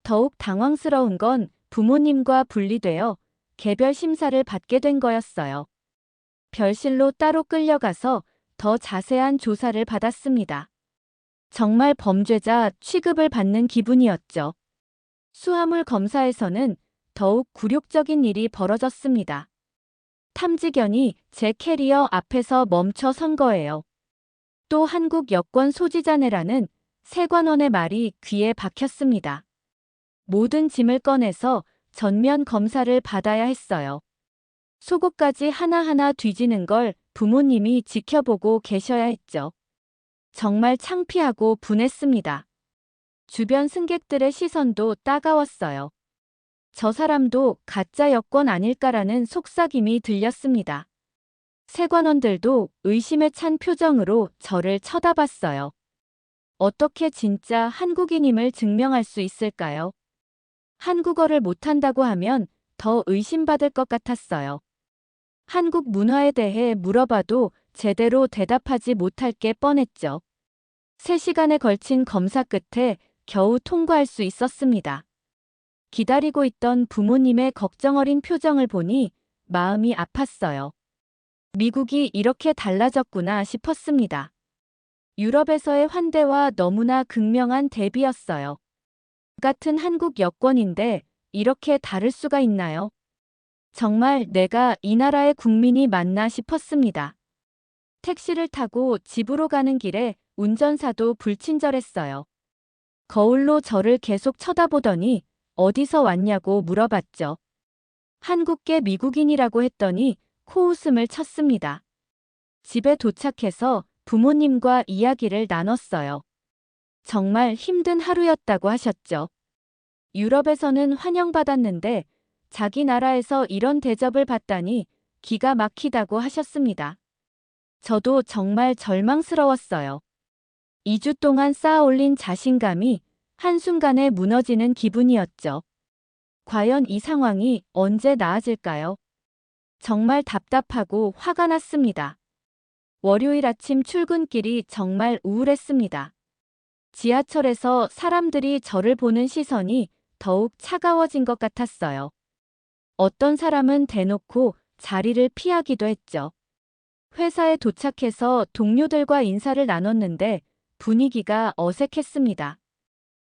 Speaker 4: 더욱 당황스러운 건 부모님과 분리되어 개별 심사를 받게 된 거였어요. 별실로 따로 끌려가서 더 자세한 조사를 받았습니다. 정말 범죄자 취급을 받는 기분이었죠. 수화물 검사에서는 더욱 굴욕적인 일이 벌어졌습니다. 탐지견이 제 캐리어 앞에서 멈춰 선 거예요. 또 한국 여권 소지자네라는 세관원의 말이 귀에 박혔습니다. 모든 짐을 꺼내서 전면 검사를 받아야 했어요. 속옷까지 하나하나 뒤지는 걸 부모님이 지켜보고 계셔야 했죠. 정말 창피하고 분했습니다. 주변 승객들의 시선도 따가웠어요. 저 사람도 가짜 여권 아닐까라는 속삭임이 들렸습니다. 세관원들도 의심에 찬 표정으로 저를 쳐다봤어요. 어떻게 진짜 한국인임을 증명할 수 있을까요? 한국어를 못한다고 하면 더 의심받을 것 같았어요. 한국 문화에 대해 물어봐도 제대로 대답하지 못할 게 뻔했죠. 3시간에 걸친 검사 끝에 겨우 통과할 수 있었습니다. 기다리고 있던 부모님의 걱정 어린 표정을 보니 마음이 아팠어요. 미국이 이렇게 달라졌구나 싶었습니다. 유럽에서의 환대와 너무나 극명한 대비였어요. 같은 한국 여권인데 이렇게 다를 수가 있나요? 정말 내가 이 나라의 국민이 맞나 싶었습니다. 택시를 타고 집으로 가는 길에 운전사도 불친절했어요. 거울로 저를 계속 쳐다보더니 어디서 왔냐고 물어봤죠. 한국계 미국인이라고 했더니 코웃음을 쳤습니다. 집에 도착해서 부모님과 이야기를 나눴어요. 정말 힘든 하루였다고 하셨죠. 유럽에서는 환영받았는데 자기 나라에서 이런 대접을 받다니 기가 막히다고 하셨습니다. 저도 정말 절망스러웠어요. 2주 동안 쌓아올린 자신감이 한순간에 무너지는 기분이었죠. 과연 이 상황이 언제 나아질까요? 정말 답답하고 화가 났습니다. 월요일 아침 출근길이 정말 우울했습니다. 지하철에서 사람들이 저를 보는 시선이 더욱 차가워진 것 같았어요. 어떤 사람은 대놓고 자리를 피하기도 했죠. 회사에 도착해서 동료들과 인사를 나눴는데 분위기가 어색했습니다.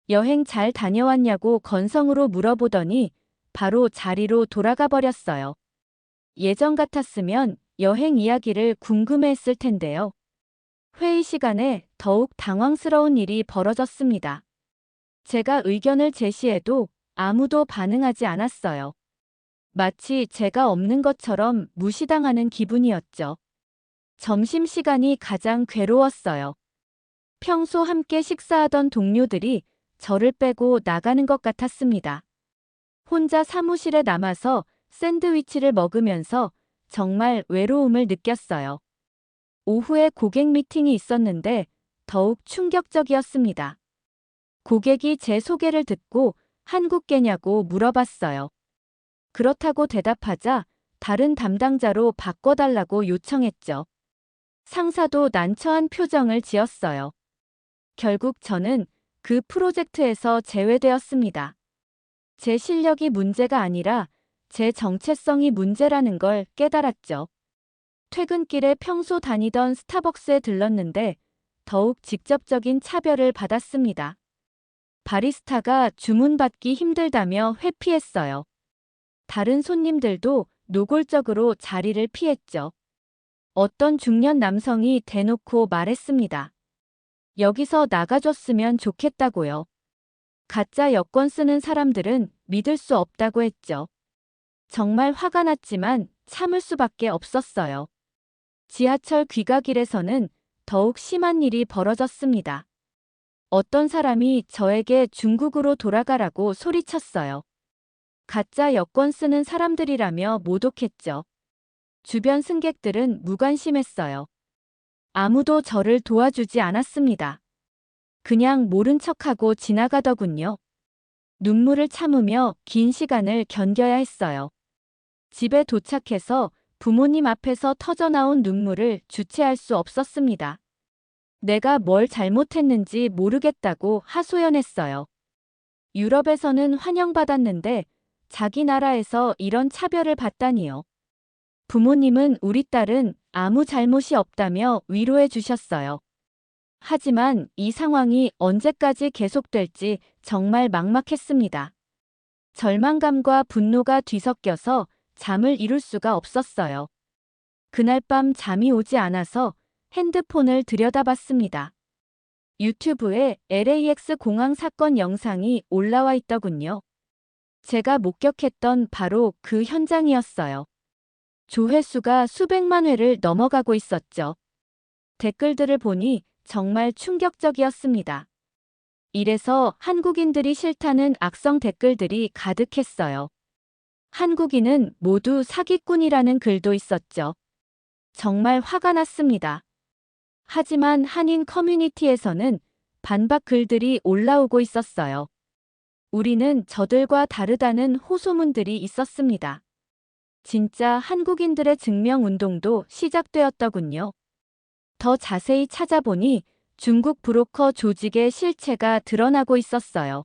Speaker 4: 여행 잘 다녀왔냐고 건성으로 물어보더니 바로 자리로 돌아가 버렸어요. 예전 같았으면 여행 이야기를 궁금해했을 텐데요. 회의 시간에 더욱 당황스러운 일이 벌어졌습니다. 제가 의견을 제시해도 아무도 반응하지 않았어요. 마치 제가 없는 것처럼 무시당하는 기분이었죠. 점심시간이 가장 괴로웠어요. 평소 함께 식사하던 동료들이 저를 빼고 나가는 것 같았습니다. 혼자 사무실에 남아서 샌드위치를 먹으면서 정말 외로움을 느꼈어요. 오후에 고객 미팅이 있었는데 더욱 충격적이었습니다. 고객이 제 소개를 듣고 한국계냐고 물어봤어요. 그렇다고 대답하자 다른 담당자로 바꿔달라고 요청했죠. 상사도 난처한 표정을 지었어요. 결국 저는 그 프로젝트에서 제외되었습니다. 제 실력이 문제가 아니라 제 정체성이 문제라는 걸 깨달았죠. 퇴근길에 평소 다니던 스타벅스에 들렀는데 더욱 직접적인 차별을 받았습니다. 바리스타가 주문받기 힘들다며 회피했어요. 다른 손님들도 노골적으로 자리를 피했죠. 어떤 중년 남성이 대놓고 말했습니다. 여기서 나가줬으면 좋겠다고요. 가짜 여권 쓰는 사람들은 믿을 수 없다고 했죠. 정말 화가 났지만 참을 수밖에 없었어요. 지하철 귀가길에서는 더욱 심한 일이 벌어졌습니다. 어떤 사람이 저에게 중국으로 돌아가라고 소리쳤어요. 가짜 여권 쓰는 사람들이라며 모독했죠. 주변 승객들은 무관심했어요. 아무도 저를 도와주지 않았습니다. 그냥 모른 척하고 지나가더군요. 눈물을 참으며 긴 시간을 견뎌야 했어요. 집에 도착해서 부모님 앞에서 터져나온 눈물을 주체할 수 없었습니다. 내가 뭘 잘못했는지 모르겠다고 하소연했어요. 유럽에서는 환영받았는데 자기 나라에서 이런 차별을 받다니요. 부모님은 우리 딸은 아무 잘못이 없다며 위로해 주셨어요. 하지만 이 상황이 언제까지 계속될지 정말 막막했습니다. 절망감과 분노가 뒤섞여서 잠을 이룰 수가 없었어요. 그날 밤 잠이 오지 않아서 핸드폰을 들여다봤습니다. 유튜브에 LAX 공항 사건 영상이 올라와 있더군요. 제가 목격했던 바로 그 현장이었어요. 조회수가 수백만 회를 넘어가고 있었죠. 댓글들을 보니 정말 충격적이었습니다. 이래서 한국인들이 싫다는 악성 댓글들이 가득했어요. 한국인은 모두 사기꾼이라는 글도 있었죠. 정말 화가 났습니다. 하지만 한인 커뮤니티에서는 반박 글들이 올라오고 있었어요. 우리는 저들과 다르다는 호소문들이 있었습니다. 진짜 한국인들의 증명운동도 시작되었더군요. 더 자세히 찾아보니 중국 브로커 조직의 실체가 드러나고 있었어요.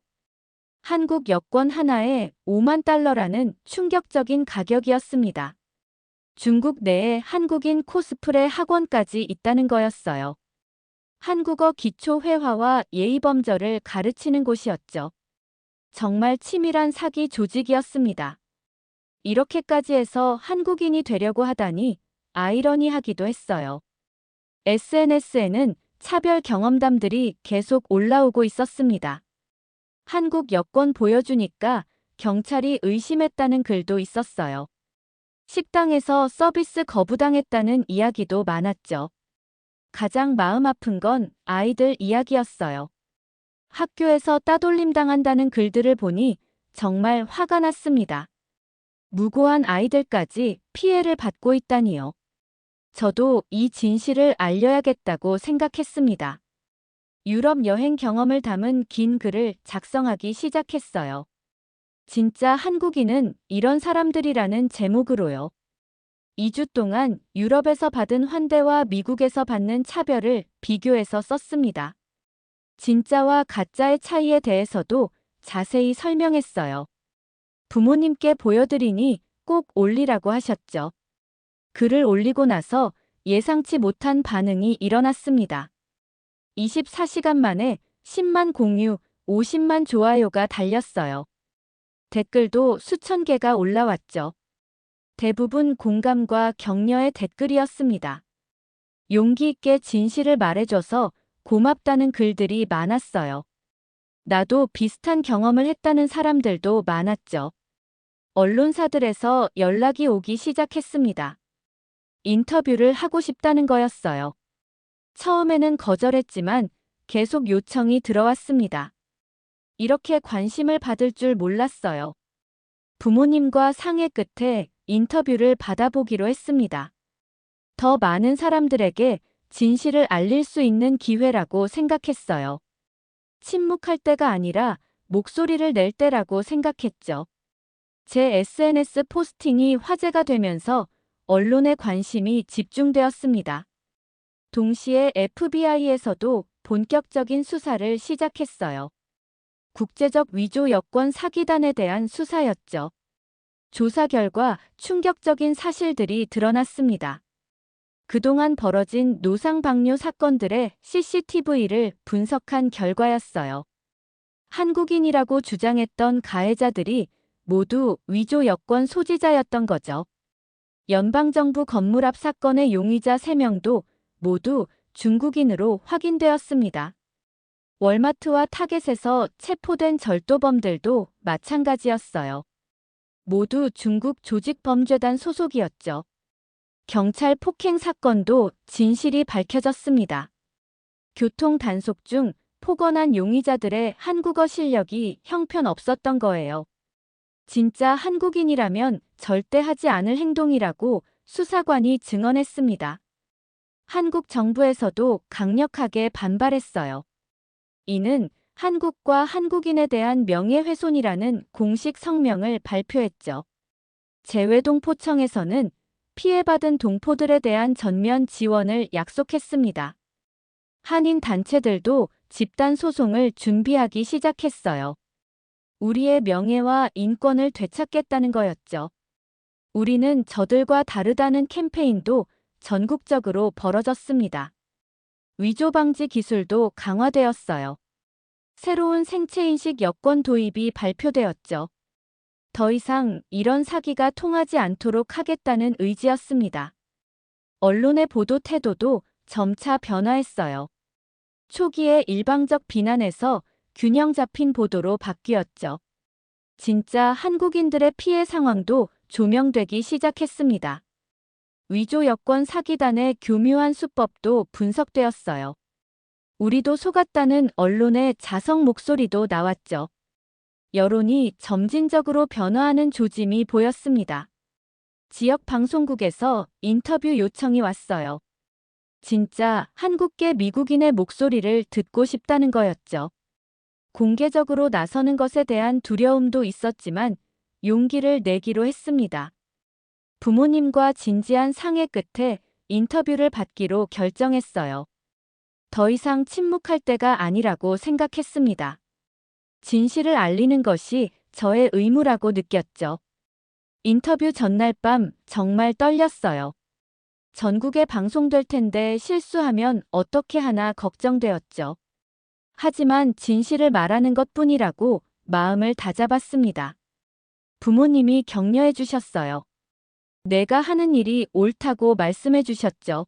Speaker 4: 한국 여권 하나에 5만 달러라는 충격적인 가격이었습니다. 중국 내에 한국인 코스프레 학원까지 있다는 거였어요. 한국어 기초 회화와 예의범절을 가르치는 곳이었죠. 정말 치밀한 사기 조직이었습니다. 이렇게까지 해서 한국인이 되려고 하다니 아이러니하기도 했어요. SNS에는 차별 경험담들이 계속 올라오고 있었습니다. 한국 여권 보여주니까 경찰이 의심했다는 글도 있었어요. 식당에서 서비스 거부당했다는 이야기도 많았죠. 가장 마음 아픈 건 아이들 이야기였어요. 학교에서 따돌림 당한다는 글들을 보니 정말 화가 났습니다. 무고한 아이들까지 피해를 받고 있다니요. 저도 이 진실을 알려야겠다고 생각했습니다. 유럽 여행 경험을 담은 긴 글을 작성하기 시작했어요. 진짜 한국인은 이런 사람들이라는 제목으로요. 2주 동안 유럽에서 받은 환대와 미국에서 받는 차별을 비교해서 썼습니다. 진짜와 가짜의 차이에 대해서도 자세히 설명했어요. 부모님께 보여드리니 꼭 올리라고 하셨죠. 글을 올리고 나서 예상치 못한 반응이 일어났습니다. 24시간 만에 10만 공유, 50만 좋아요가 달렸어요. 댓글도 수천 개가 올라왔죠. 대부분 공감과 격려의 댓글이었습니다. 용기 있게 진실을 말해줘서 고맙다는 글들이 많았어요. 나도 비슷한 경험을 했다는 사람들도 많았죠. 언론사들에서 연락이 오기 시작했습니다. 인터뷰를 하고 싶다는 거였어요. 처음에는 거절했지만 계속 요청이 들어왔습니다. 이렇게 관심을 받을 줄 몰랐어요. 부모님과 상의 끝에 인터뷰를 받아보기로 했습니다. 더 많은 사람들에게 진실을 알릴 수 있는 기회라고 생각했어요. 침묵할 때가 아니라 목소리를 낼 때라고 생각했죠. 제 SNS 포스팅이 화제가 되면서 언론의 관심이 집중되었습니다. 동시에 FBI에서도 본격적인 수사를 시작했어요. 국제적 위조 여권 사기단에 대한 수사였죠. 조사 결과 충격적인 사실들이 드러났습니다. 그동안 벌어진 노상 방뇨 사건들의 CCTV를 분석한 결과였어요. 한국인이라고 주장했던 가해자들이 모두 위조 여권 소지자였던 거죠. 연방정부 건물 앞 사건의 용의자 3명도 모두 중국인으로 확인되었습니다. 월마트와 타겟에서 체포된 절도범들도 마찬가지였어요. 모두 중국 조직범죄단 소속이었죠. 경찰 폭행 사건도 진실이 밝혀졌습니다. 교통 단속 중 폭언한 용의자들의 한국어 실력이 형편없었던 거예요. 진짜 한국인이라면 절대 하지 않을 행동이라고 수사관이 증언했습니다. 한국 정부에서도 강력하게 반발했어요. 이는 한국과 한국인에 대한 명예훼손이라는 공식 성명을 발표했죠. 재외동포청에서는 피해받은 동포들에 대한 전면 지원을 약속했습니다. 한인 단체들도 집단 소송을 준비하기 시작했어요. 우리의 명예와 인권을 되찾겠다는 거였죠. 우리는 저들과 다르다는 캠페인도 전국적으로 벌어졌습니다. 위조 방지 기술도 강화되었어요. 새로운 생체인식 여권 도입이 발표되었죠. 더 이상 이런 사기가 통하지 않도록 하겠다는 의지였습니다. 언론의 보도 태도도 점차 변화했어요. 초기에 일방적 비난에서 균형 잡힌 보도로 바뀌었죠. 진짜 한국인들의 피해 상황도 조명되기 시작했습니다. 위조 여권 사기단의 교묘한 수법도 분석되었어요. 우리도 속았다는 언론의 자성 목소리도 나왔죠. 여론이 점진적으로 변화하는 조짐이 보였습니다. 지역 방송국에서 인터뷰 요청이 왔어요. 진짜 한국계 미국인의 목소리를 듣고 싶다는 거였죠. 공개적으로 나서는 것에 대한 두려움도 있었지만 용기를 내기로 했습니다. 부모님과 진지한 상의 끝에 인터뷰를 받기로 결정했어요. 더 이상 침묵할 때가 아니라고 생각했습니다. 진실을 알리는 것이 저의 의무라고 느꼈죠. 인터뷰 전날 밤 정말 떨렸어요. 전국에 방송될 텐데 실수하면 어떻게 하나 걱정되었죠. 하지만 진실을 말하는 것뿐이라고 마음을 다잡았습니다. 부모님이 격려해 주셨어요. 내가 하는 일이 옳다고 말씀해 주셨죠.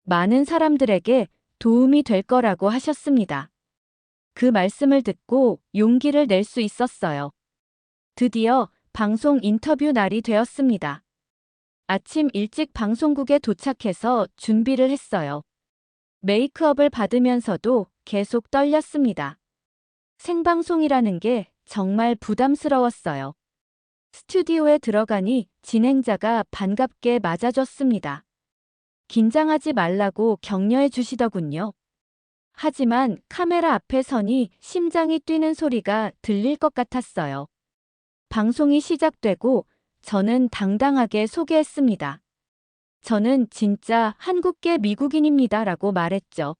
Speaker 4: 많은 사람들에게 도움이 될 거라고 하셨습니다. 그 말씀을 듣고 용기를 낼 수 있었어요. 드디어 방송 인터뷰 날이 되었습니다. 아침 일찍 방송국에 도착해서 준비를 했어요. 메이크업을 받으면서도 계속 떨렸습니다. 생방송이라는 게 정말 부담스러웠어요. 스튜디오에 들어가니 진행자가 반갑게 맞아줬습니다. 긴장하지 말라고 격려해 주시더군요. 하지만 카메라 앞에 서니 심장이 뛰는 소리가 들릴 것 같았어요. 방송이 시작되고 저는 당당하게 소개했습니다. 저는 진짜 한국계 미국인입니다 라고 말했죠.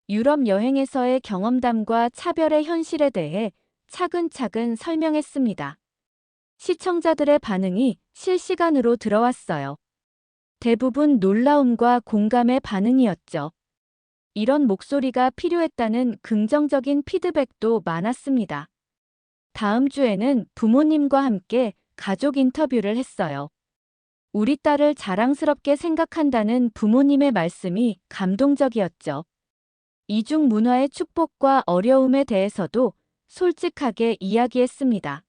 Speaker 4: 유럽 여행에서의 경험담과 차별의 현실에 대해 차근차근 설명했습니다. 시청자들의 반응이 실시간으로 들어왔어요. 대부분 놀라움과 공감의 반응이었죠. 이런 목소리가 필요했다는 긍정적인 피드백도 많았습니다. 다음 주에는 부모님과 함께 가족 인터뷰를 했어요. 우리 딸을 자랑스럽게 생각한다는 부모님의 말씀이 감동적이었죠. 이중 문화의 축복과 어려움에 대해서도 솔직하게 이야기했습니다.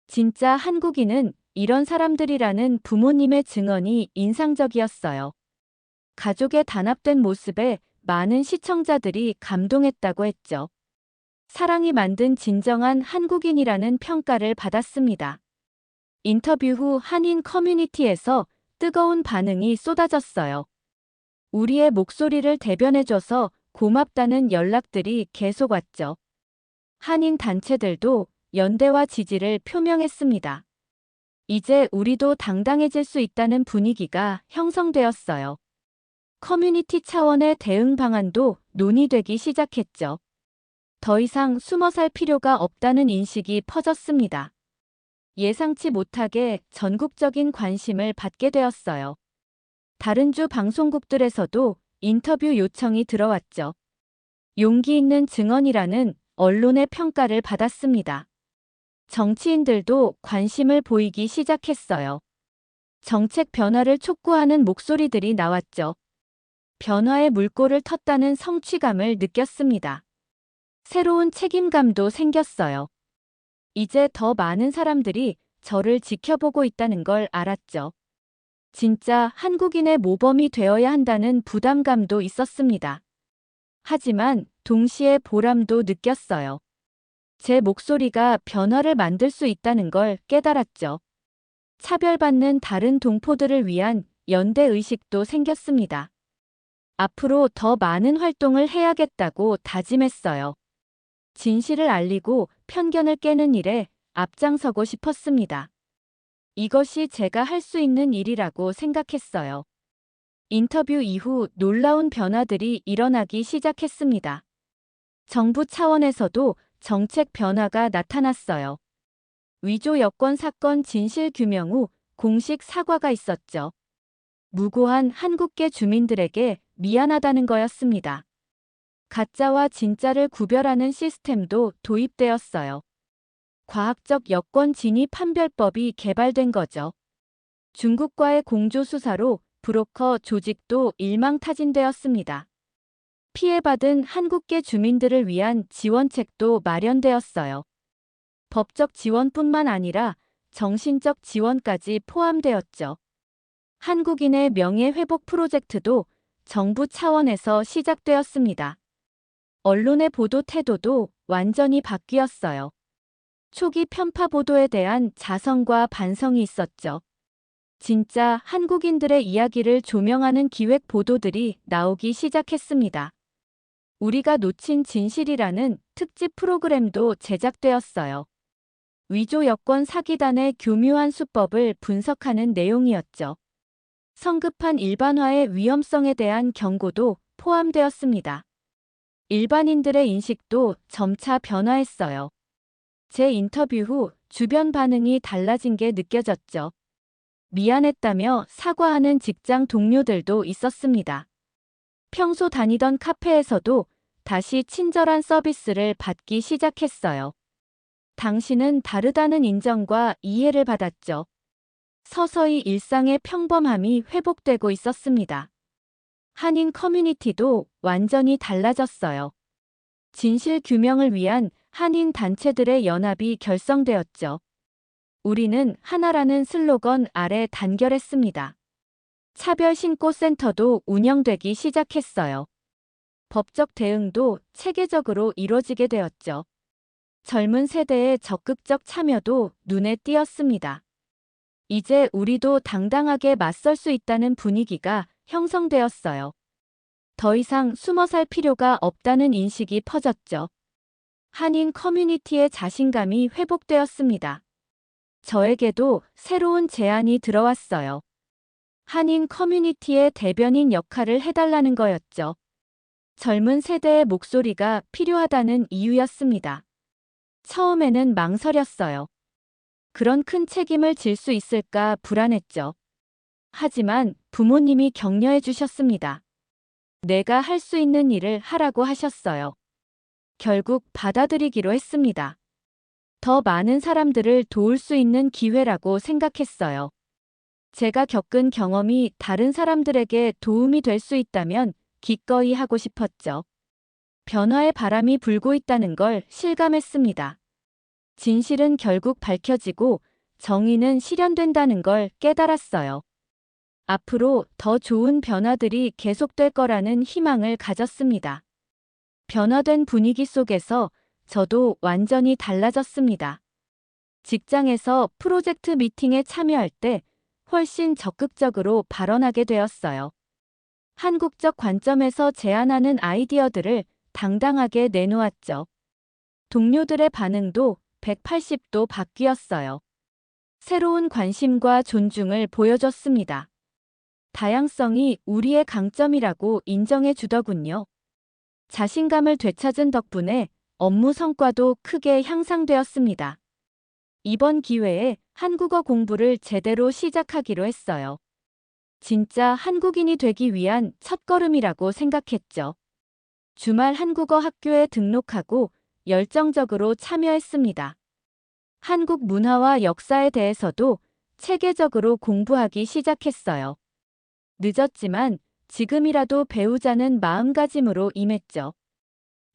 Speaker 4: 진짜 한국인은 이런 사람들이라는 부모님의 증언이 인상적이었어요. 가족의 단합된 모습에 많은 시청자들이 감동했다고 했죠. 사랑이 만든 진정한 한국인이라는 평가를 받았습니다. 인터뷰 후 한인 커뮤니티에서 뜨거운 반응이 쏟아졌어요. 우리의 목소리를 대변해줘서 고맙다는 연락들이 계속 왔죠. 한인 단체들도 연대와 지지를 표명했습니다. 이제 우리도 당당해질 수 있다는 분위기가 형성되었어요. 커뮤니티 차원의 대응 방안도 논의되기 시작했죠. 더 이상 숨어 살 필요가 없다는 인식이 퍼졌습니다. 예상치 못하게 전국적인 관심을 받게 되었어요. 다른 주 방송국들에서도 인터뷰 요청이 들어왔죠. 용기 있는 증언이라는 언론의 평가를 받았습니다. 정치인들도 관심을 보이기 시작했어요. 정책 변화를 촉구하는 목소리들이 나왔죠. 변화의 물꼬를 텄다는 성취감을 느꼈습니다. 새로운 책임감도 생겼어요. 이제 더 많은 사람들이 저를 지켜보고 있다는 걸 알았죠. 진짜 한국인의 모범이 되어야 한다는 부담감도 있었습니다. 하지만 동시에 보람도 느꼈어요. 제 목소리가 변화를 만들 수 있다는 걸 깨달았죠. 차별받는 다른 동포들을 위한 연대 의식도 생겼습니다. 앞으로 더 많은 활동을 해야겠다고 다짐했어요. 진실을 알리고 편견을 깨는 일에 앞장서고 싶었습니다. 이것이 제가 할 수 있는 일이라고 생각했어요. 인터뷰 이후 놀라운 변화들이 일어나기 시작했습니다. 정부 차원에서도 정책 변화가 나타났어요. 위조 여권 사건 진실 규명 후 공식 사과가 있었죠. 무고한 한국계 주민들에게 미안하다는 거였습니다. 가짜와 진짜를 구별하는 시스템도 도입되었어요. 과학적 여권 진위 판별법이 개발된 거죠. 중국과의 공조 수사로 브로커 조직도 일망타진되었습니다. 피해받은 한국계 주민들을 위한 지원책도 마련되었어요. 법적 지원뿐만 아니라 정신적 지원까지 포함되었죠. 한국인의 명예회복 프로젝트도 정부 차원에서 시작되었습니다. 언론의 보도 태도도 완전히 바뀌었어요. 초기 편파 보도에 대한 자성과 반성이 있었죠. 진짜 한국인들의 이야기를 조명하는 기획 보도들이 나오기 시작했습니다. 우리가 놓친 진실이라는 특집 프로그램도 제작되었어요. 위조 여권 사기단의 교묘한 수법을 분석하는 내용이었죠. 성급한 일반화의 위험성에 대한 경고도 포함되었습니다. 일반인들의 인식도 점차 변화했어요. 제 인터뷰 후 주변 반응이 달라진 게 느껴졌죠. 미안했다며 사과하는 직장 동료들도 있었습니다. 평소 다니던 카페에서도 다시 친절한 서비스를 받기 시작했어요. 당신은 다르다는 인정과 이해를 받았죠. 서서히 일상의 평범함이 회복되고 있었습니다. 한인 커뮤니티도 완전히 달라졌어요. 진실 규명을 위한 한인 단체들의 연합이 결성되었죠. 우리는 하나라는 슬로건 아래 단결했습니다. 차별신고센터도 운영되기 시작했어요. 법적 대응도 체계적으로 이뤄지게 되었죠. 젊은 세대의 적극적 참여도 눈에 띄었습니다. 이제 우리도 당당하게 맞설 수 있다는 분위기가 형성되었어요. 더 이상 숨어 살 필요가 없다는 인식이 퍼졌죠. 한인 커뮤니티의 자신감이 회복되었습니다. 저에게도 새로운 제안이 들어왔어요. 한인 커뮤니티의 대변인 역할을 해달라는 거였죠. 젊은 세대의 목소리가 필요하다는 이유였습니다. 처음에는 망설였어요. 그런 큰 책임을 질 수 있을까 불안했죠. 하지만 부모님이 격려해 주셨습니다. 내가 할 수 있는 일을 하라고 하셨어요. 결국 받아들이기로 했습니다. 더 많은 사람들을 도울 수 있는 기회라고 생각했어요. 제가 겪은 경험이 다른 사람들에게 도움이 될 수 있다면 기꺼이 하고 싶었죠. 변화의 바람이 불고 있다는 걸 실감했습니다. 진실은 결국 밝혀지고 정의는 실현된다는 걸 깨달았어요. 앞으로 더 좋은 변화들이 계속될 거라는 희망을 가졌습니다. 변화된 분위기 속에서 저도 완전히 달라졌습니다. 직장에서 프로젝트 미팅에 참여할 때 훨씬 적극적으로 발언하게 되었어요. 한국적 관점에서 제안하는 아이디어들을 당당하게 내놓았죠. 동료들의 반응도 180도 바뀌었어요. 새로운 관심과 존중을 보여줬습니다. 다양성이 우리의 강점이라고 인정해 주더군요. 자신감을 되찾은 덕분에 업무 성과도 크게 향상되었습니다. 이번 기회에 한국어 공부를 제대로 시작하기로 했어요. 진짜 한국인이 되기 위한 첫걸음이라고 생각했죠. 주말 한국어 학교에 등록하고 열정적으로 참여했습니다. 한국 문화와 역사에 대해서도 체계적으로 공부하기 시작했어요. 늦었지만 지금이라도 배우자는 마음가짐으로 임했죠.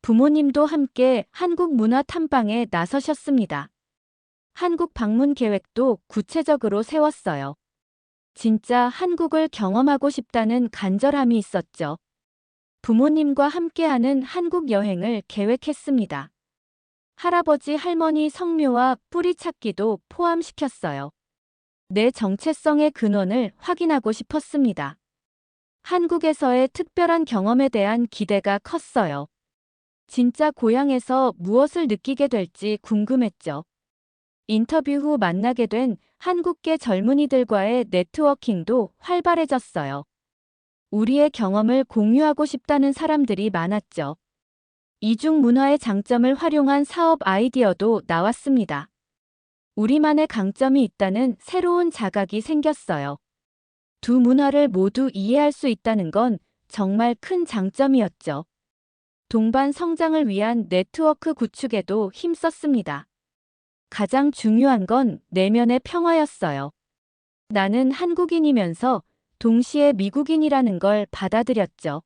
Speaker 4: 부모님도 함께 한국 문화 탐방에 나서셨습니다. 한국 방문 계획도 구체적으로 세웠어요. 진짜 한국을 경험하고 싶다는 간절함이 있었죠. 부모님과 함께하는 한국 여행을 계획했습니다. 할아버지 할머니 성묘와 뿌리 찾기도 포함시켰어요. 내 정체성의 근원을 확인하고 싶었습니다. 한국에서의 특별한 경험에 대한 기대가 컸어요. 진짜 고향에서 무엇을 느끼게 될지 궁금했죠. 인터뷰 후 만나게 된 한국계 젊은이들과의 네트워킹도 활발해졌어요. 우리의 경험을 공유하고 싶다는 사람들이 많았죠. 이중 문화의 장점을 활용한 사업 아이디어도 나왔습니다. 우리만의 강점이 있다는 새로운 자각이 생겼어요. 두 문화를 모두 이해할 수 있다는 건 정말 큰 장점이었죠. 동반 성장을 위한 네트워크 구축에도 힘썼습니다. 가장 중요한 건 내면의 평화였어요. 나는 한국인이면서 동시에 미국인이라는 걸 받아들였죠.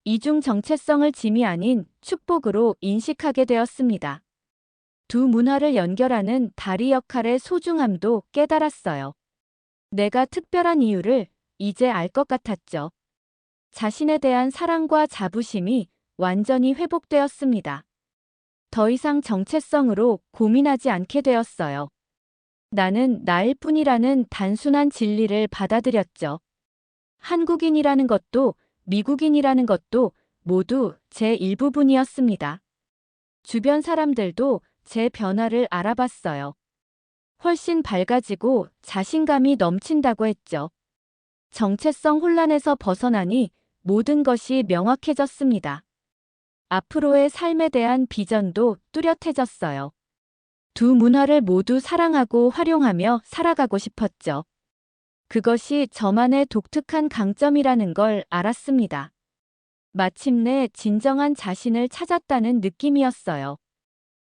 Speaker 4: 이중 정체성을 짐이 아닌 축복으로 인식하게 되었습니다. 두 문화를 연결하는 다리 역할의 소중함도 깨달았어요. 내가 특별한 이유를 이제 알 것 같았죠. 자신에 대한 사랑과 자부심이 완전히 회복되었습니다. 더 이상 정체성으로 고민하지 않게 되었어요. 나는 나일 뿐이라는 단순한 진리를 받아들였죠. 한국인이라는 것도 미국인이라는 것도 모두 제 일부분이었습니다. 주변 사람들도 제 변화를 알아봤어요. 훨씬 밝아지고 자신감이 넘친다고 했죠. 정체성 혼란에서 벗어나니 모든 것이 명확해졌습니다. 앞으로의 삶에 대한 비전도 뚜렷해졌어요. 두 문화를 모두 사랑하고 활용하며 살아가고 싶었죠. 그것이 저만의 독특한 강점이라는 걸 알았습니다. 마침내 진정한 자신을 찾았다는 느낌이었어요.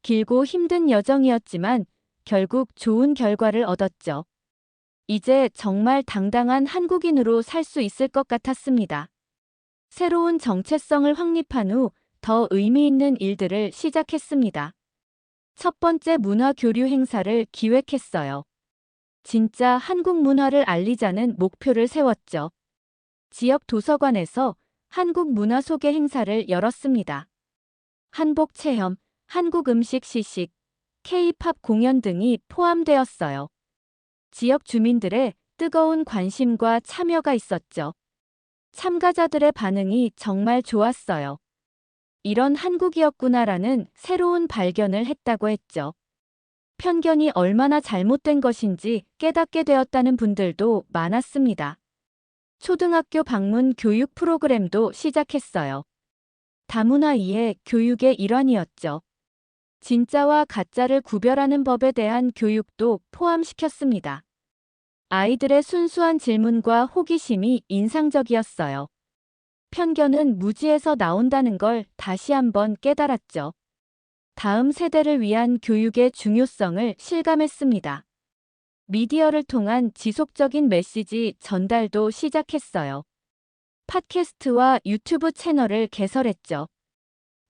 Speaker 4: 길고 힘든 여정이었지만 결국 좋은 결과를 얻었죠. 이제 정말 당당한 한국인으로 살 수 있을 것 같았습니다. 새로운 정체성을 확립한 후 더 의미 있는 일들을 시작했습니다. 첫 번째 문화 교류 행사를 기획했어요. 진짜 한국 문화를 알리자는 목표를 세웠죠. 지역 도서관에서 한국 문화 소개 행사를 열었습니다. 한복 체험, 한국 음식 시식, K-팝 공연 등이 포함되었어요. 지역 주민들의 뜨거운 관심과 참여가 있었죠. 참가자들의 반응이 정말 좋았어요. 이런 한국이었구나라는 새로운 발견을 했다고 했죠. 편견이 얼마나 잘못된 것인지 깨닫게 되었다는 분들도 많았습니다. 초등학교 방문 교육 프로그램도 시작했어요. 다문화 이해 교육의 일환이었죠. 진짜와 가짜를 구별하는 법에 대한 교육도 포함시켰습니다. 아이들의 순수한 질문과 호기심이 인상적이었어요. 편견은 무지에서 나온다는 걸 다시 한번 깨달았죠. 다음 세대를 위한 교육의 중요성을 실감했습니다. 미디어를 통한 지속적인 메시지 전달도 시작했어요. 팟캐스트와 유튜브 채널을 개설했죠.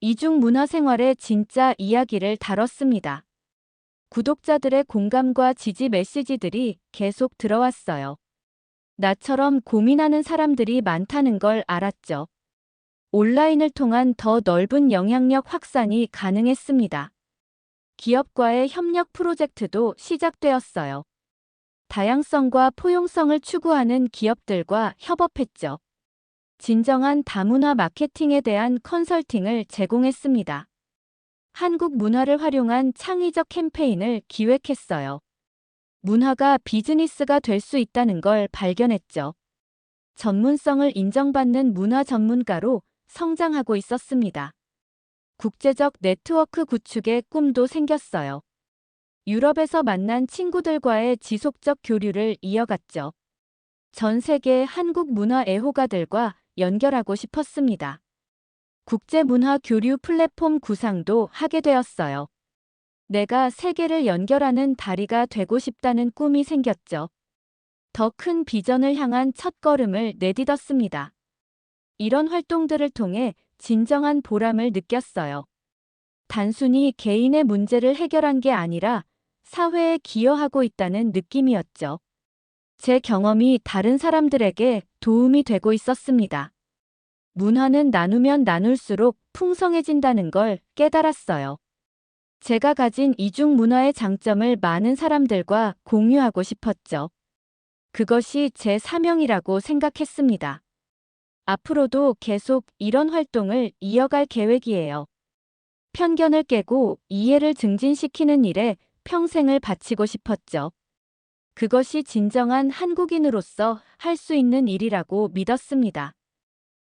Speaker 4: 이중 문화생활의 진짜 이야기를 다뤘습니다. 구독자들의 공감과 지지 메시지들이 계속 들어왔어요. 나처럼 고민하는 사람들이 많다는 걸 알았죠. 온라인을 통한 더 넓은 영향력 확산이 가능했습니다. 기업과의 협력 프로젝트도 시작되었어요. 다양성과 포용성을 추구하는 기업들과 협업했죠. 진정한 다문화 마케팅에 대한 컨설팅을 제공했습니다. 한국 문화를 활용한 창의적 캠페인을 기획했어요. 문화가 비즈니스가 될 수 있다는 걸 발견했죠. 전문성을 인정받는 문화 전문가로 성장하고 있었습니다. 국제적 네트워크 구축의 꿈도 생겼어요. 유럽에서 만난 친구들과의 지속적 교류를 이어갔죠. 전 세계 한국 문화 애호가들과 연결하고 싶었습니다. 국제 문화 교류 플랫폼 구상도 하게 되었어요. 내가 세계를 연결하는 다리가 되고 싶다는 꿈이 생겼죠. 더 큰 비전을 향한 첫걸음을 내딛었습니다. 이런 활동들을 통해 진정한 보람을 느꼈어요. 단순히 개인의 문제를 해결한 게 아니라 사회에 기여하고 있다는 느낌이었죠. 제 경험이 다른 사람들에게 도움이 되고 있었습니다. 문화는 나누면 나눌수록 풍성해진다는 걸 깨달았어요. 제가 가진 이중 문화의 장점을 많은 사람들과 공유하고 싶었죠. 그것이 제 사명이라고 생각했습니다. 앞으로도 계속 이런 활동을 이어갈 계획이에요. 편견을 깨고 이해를 증진시키는 일에 평생을 바치고 싶었죠. 그것이 진정한 한국인으로서 할 수 있는 일이라고 믿었습니다.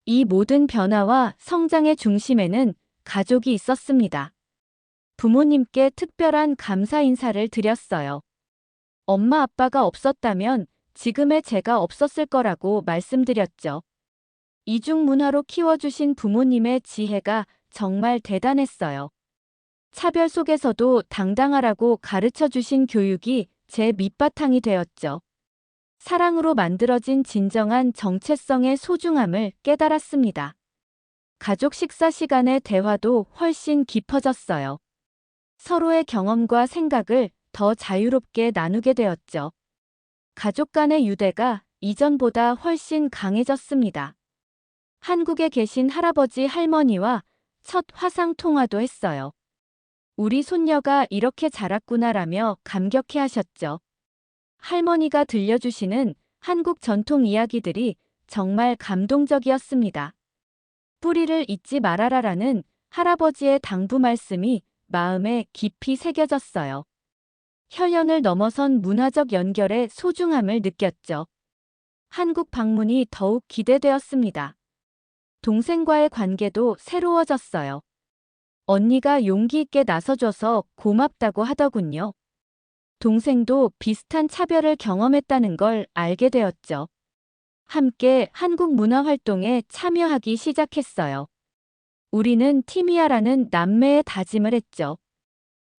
Speaker 4: 이 모든 변화와 성장의 중심에는 가족이 있었습니다. 부모님께 특별한 감사 인사를 드렸어요. 엄마 아빠가 없었다면 지금의 제가 없었을 거라고 말씀드렸죠. 이중 문화로 키워주신 부모님의 지혜가 정말 대단했어요. 차별 속에서도 당당하라고 가르쳐 주신 교육이 제 밑바탕이 되었죠. 사랑으로 만들어진 진정한 정체성의 소중함을 깨달았습니다. 가족 식사 시간의 대화도 훨씬 깊어졌어요. 서로의 경험과 생각을 더 자유롭게 나누게 되었죠. 가족 간의 유대가 이전보다 훨씬 강해졌습니다. 한국에 계신 할아버지 할머니와 첫 화상 통화도 했어요. 우리 손녀가 이렇게 자랐구나라며 감격해 하셨죠. 할머니가 들려주시는 한국 전통 이야기들이 정말 감동적이었습니다. 뿌리를 잊지 말아라라는 할아버지의 당부 말씀이 마음에 깊이 새겨졌어요. 혈연을 넘어선 문화적 연결의 소중함을 느꼈죠. 한국 방문이 더욱 기대되었습니다. 동생과의 관계도 새로워졌어요. 언니가 용기 있게 나서줘서 고맙다고 하더군요. 동생도 비슷한 차별을 경험했다는 걸 알게 되었죠. 함께 한국 문화 활동에 참여하기 시작했어요. 우리는 팀이야라는 남매의 다짐을 했죠.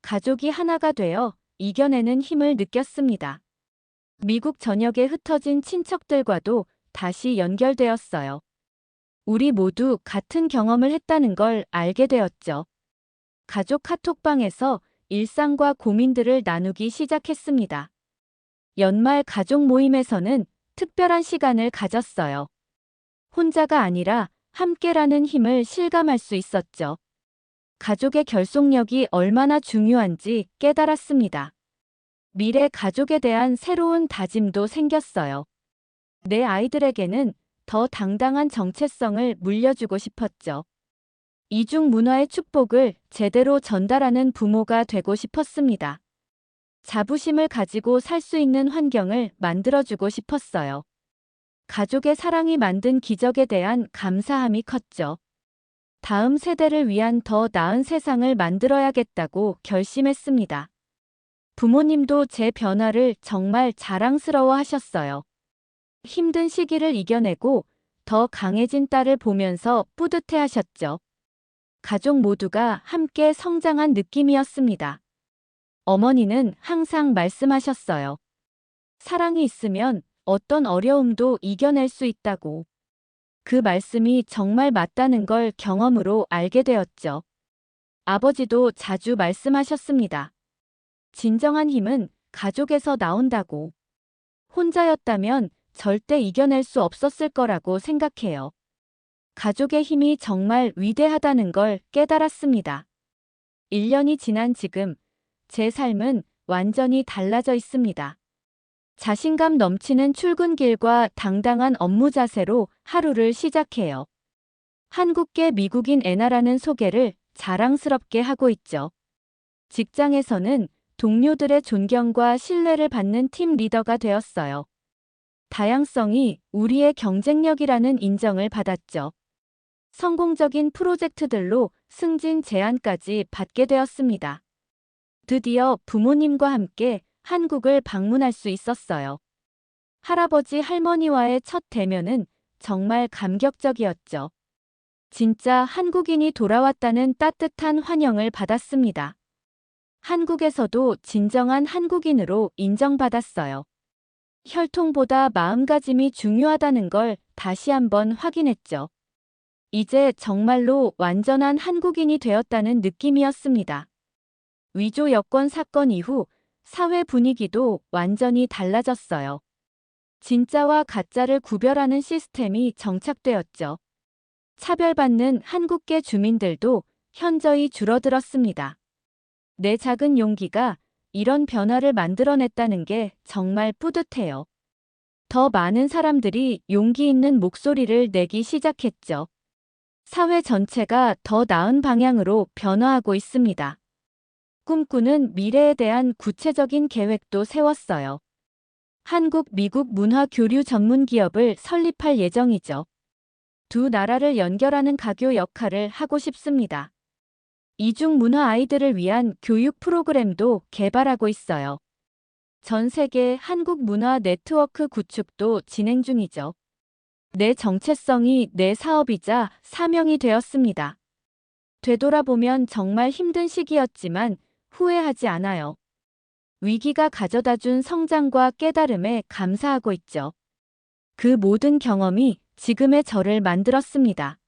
Speaker 4: 가족이 하나가 되어 이겨내는 힘을 느꼈습니다. 미국 전역에 흩어진 친척들과도 다시 연결되었어요. 우리 모두 같은 경험을 했다는 걸 알게 되었죠. 가족 카톡방에서 일상과 고민들을 나누기 시작했습니다. 연말 가족 모임에서는 특별한 시간을 가졌어요. 혼자가 아니라 함께라는 힘을 실감할 수 있었죠. 가족의 결속력이 얼마나 중요한지 깨달았습니다. 미래 가족에 대한 새로운 다짐도 생겼어요. 내 아이들에게는 더 당당한 정체성을 물려주고 싶었죠. 이중 문화의 축복을 제대로 전달하는 부모가 되고 싶었습니다. 자부심을 가지고 살 수 있는 환경을 만들어주고 싶었어요. 가족의 사랑이 만든 기적에 대한 감사함이 컸죠. 다음 세대를 위한 더 나은 세상을 만들어야겠다고 결심했습니다. 부모님도 제 변화를 정말 자랑스러워 하셨어요. 힘든 시기를 이겨내고 더 강해진 딸을 보면서 뿌듯해 하셨죠. 가족 모두가 함께 성장한 느낌이었습니다. 어머니는 항상 말씀하셨어요. 사랑이 있으면 어떤 어려움도 이겨낼 수 있다고. 그 말씀이 정말 맞다는 걸 경험으로 알게 되었죠. 아버지도 자주 말씀하셨습니다. 진정한 힘은 가족에서 나온다고. 혼자였다면 절대 이겨낼 수 없었을 거라고 생각해요. 가족의 힘이 정말 위대하다는 걸 깨달았습니다. 1년이 지난 지금 제 삶은 완전히 달라져 있습니다. 자신감 넘치는 출근길과 당당한 업무 자세로 하루를 시작해요. 한국계 미국인 애나라는 소개를 자랑스럽게 하고 있죠. 직장에서는 동료들의 존경과 신뢰를 받는 팀 리더가 되었어요. 다양성이 우리의 경쟁력이라는 인정을 받았죠. 성공적인 프로젝트들로 승진 제안까지 받게 되었습니다. 드디어 부모님과 함께 한국을 방문할 수 있었어요. 할아버지 할머니와의 첫 대면은 정말 감격적이었죠. 진짜 한국인이 돌아왔다는 따뜻한 환영을 받았습니다. 한국에서도 진정한 한국인으로 인정받았어요. 혈통보다 마음가짐이 중요하다는 걸 다시 한번 확인했죠. 이제 정말로 완전한 한국인이 되었다는 느낌이었습니다. 위조 여권 사건 이후 사회 분위기도 완전히 달라졌어요. 진짜와 가짜를 구별하는 시스템이 정착되었죠. 차별받는 한국계 주민들도 현저히 줄어들었습니다. 내 작은 용기가 이런 변화를 만들어냈다는 게 정말 뿌듯해요. 더 많은 사람들이 용기 있는 목소리를 내기 시작했죠. 사회 전체가 더 나은 방향으로 변화하고 있습니다. 꿈꾸는 미래에 대한 구체적인 계획도 세웠어요. 한국, 미국 문화 교류 전문 기업을 설립할 예정이죠. 두 나라를 연결하는 가교 역할을 하고 싶습니다. 이중 문화 아이들을 위한 교육 프로그램도 개발하고 있어요. 전 세계 한국 문화 네트워크 구축도 진행 중이죠. 내 정체성이 내 사업이자 사명이 되었습니다. 되돌아보면 정말 힘든 시기였지만 후회하지 않아요. 위기가 가져다준 성장과 깨달음에 감사하고 있죠. 그 모든 경험이 지금의 저를 만들었습니다.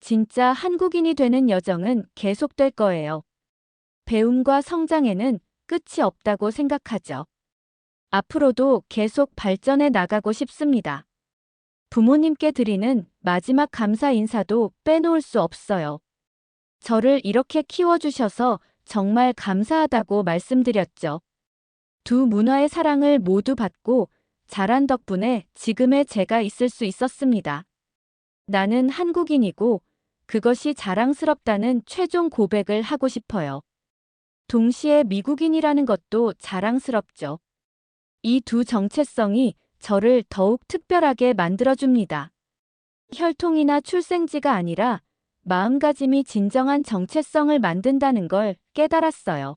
Speaker 4: 진짜 한국인이 되는 여정은 계속될 거예요. 배움과 성장에는 끝이 없다고 생각하죠. 앞으로도 계속 발전해 나가고 싶습니다. 부모님께 드리는 마지막 감사 인사도 빼놓을 수 없어요. 저를 이렇게 키워주셔서 정말 감사하다고 말씀드렸죠. 두 문화의 사랑을 모두 받고 자란 덕분에 지금의 제가 있을 수 있었습니다. 나는 한국인이고 그것이 자랑스럽다는 최종 고백을 하고 싶어요. 동시에 미국인이라는 것도 자랑스럽죠. 이 두 정체성이 저를 더욱 특별하게 만들어줍니다. 혈통이나 출생지가 아니라 마음가짐이 진정한 정체성을 만든다는 걸 깨달았어요.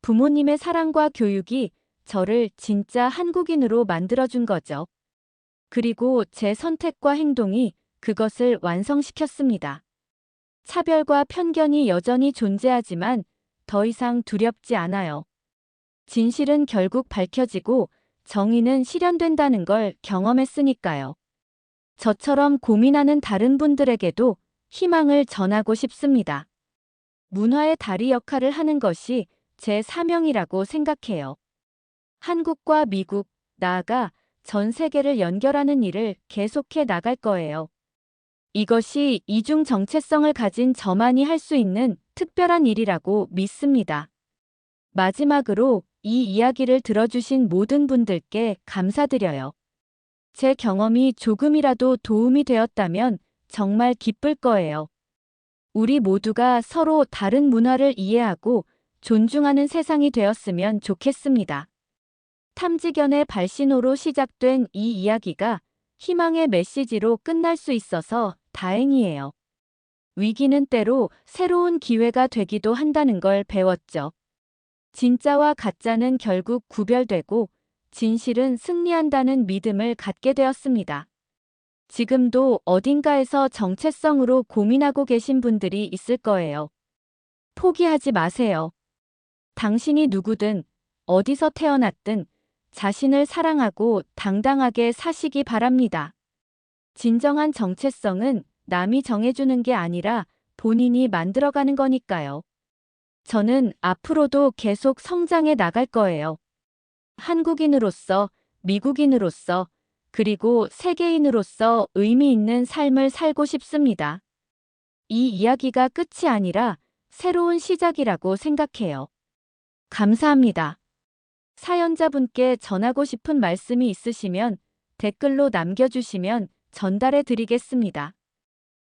Speaker 4: 부모님의 사랑과 교육이 저를 진짜 한국인으로 만들어준 거죠. 그리고 제 선택과 행동이 그것을 완성시켰습니다. 차별과 편견이 여전히 존재하지만 더 이상 두렵지 않아요. 진실은 결국 밝혀지고 정의는 실현된다는 걸 경험했으니까요. 저처럼 고민하는 다른 분들에게도 희망을 전하고 싶습니다. 문화의 다리 역할을 하는 것이 제 사명이라고 생각해요. 한국과 미국, 나아가 전 세계를 연결하는 일을 계속해 나갈 거예요. 이것이 이중 정체성을 가진 저만이 할 수 있는 특별한 일이라고 믿습니다. 마지막으로 이 이야기를 들어주신 모든 분들께 감사드려요. 제 경험이 조금이라도 도움이 되었다면 정말 기쁠 거예요. 우리 모두가 서로 다른 문화를 이해하고 존중하는 세상이 되었으면 좋겠습니다. 탐지견의 발신호로 시작된 이 이야기가 희망의 메시지로 끝날 수 있어서 다행이에요. 위기는 때로 새로운 기회가 되기도 한다는 걸 배웠죠. 진짜와 가짜는 결국 구별되고 진실은 승리한다는 믿음을 갖게 되었습니다. 지금도 어딘가에서 정체성으로 고민하고 계신 분들이 있을 거예요. 포기하지 마세요. 당신이 누구든 어디서 태어났든 자신을 사랑하고 당당하게 사시기 바랍니다. 진정한 정체성은 남이 정해주는 게 아니라 본인이 만들어가는 거니까요. 저는 앞으로도 계속 성장해 나갈 거예요. 한국인으로서, 미국인으로서, 그리고 세계인으로서 의미 있는 삶을 살고 싶습니다. 이 이야기가 끝이 아니라 새로운 시작이라고 생각해요. 감사합니다. 사연자분께 전하고 싶은 말씀이 있으시면 댓글로 남겨주시면 전달해 드리겠습니다.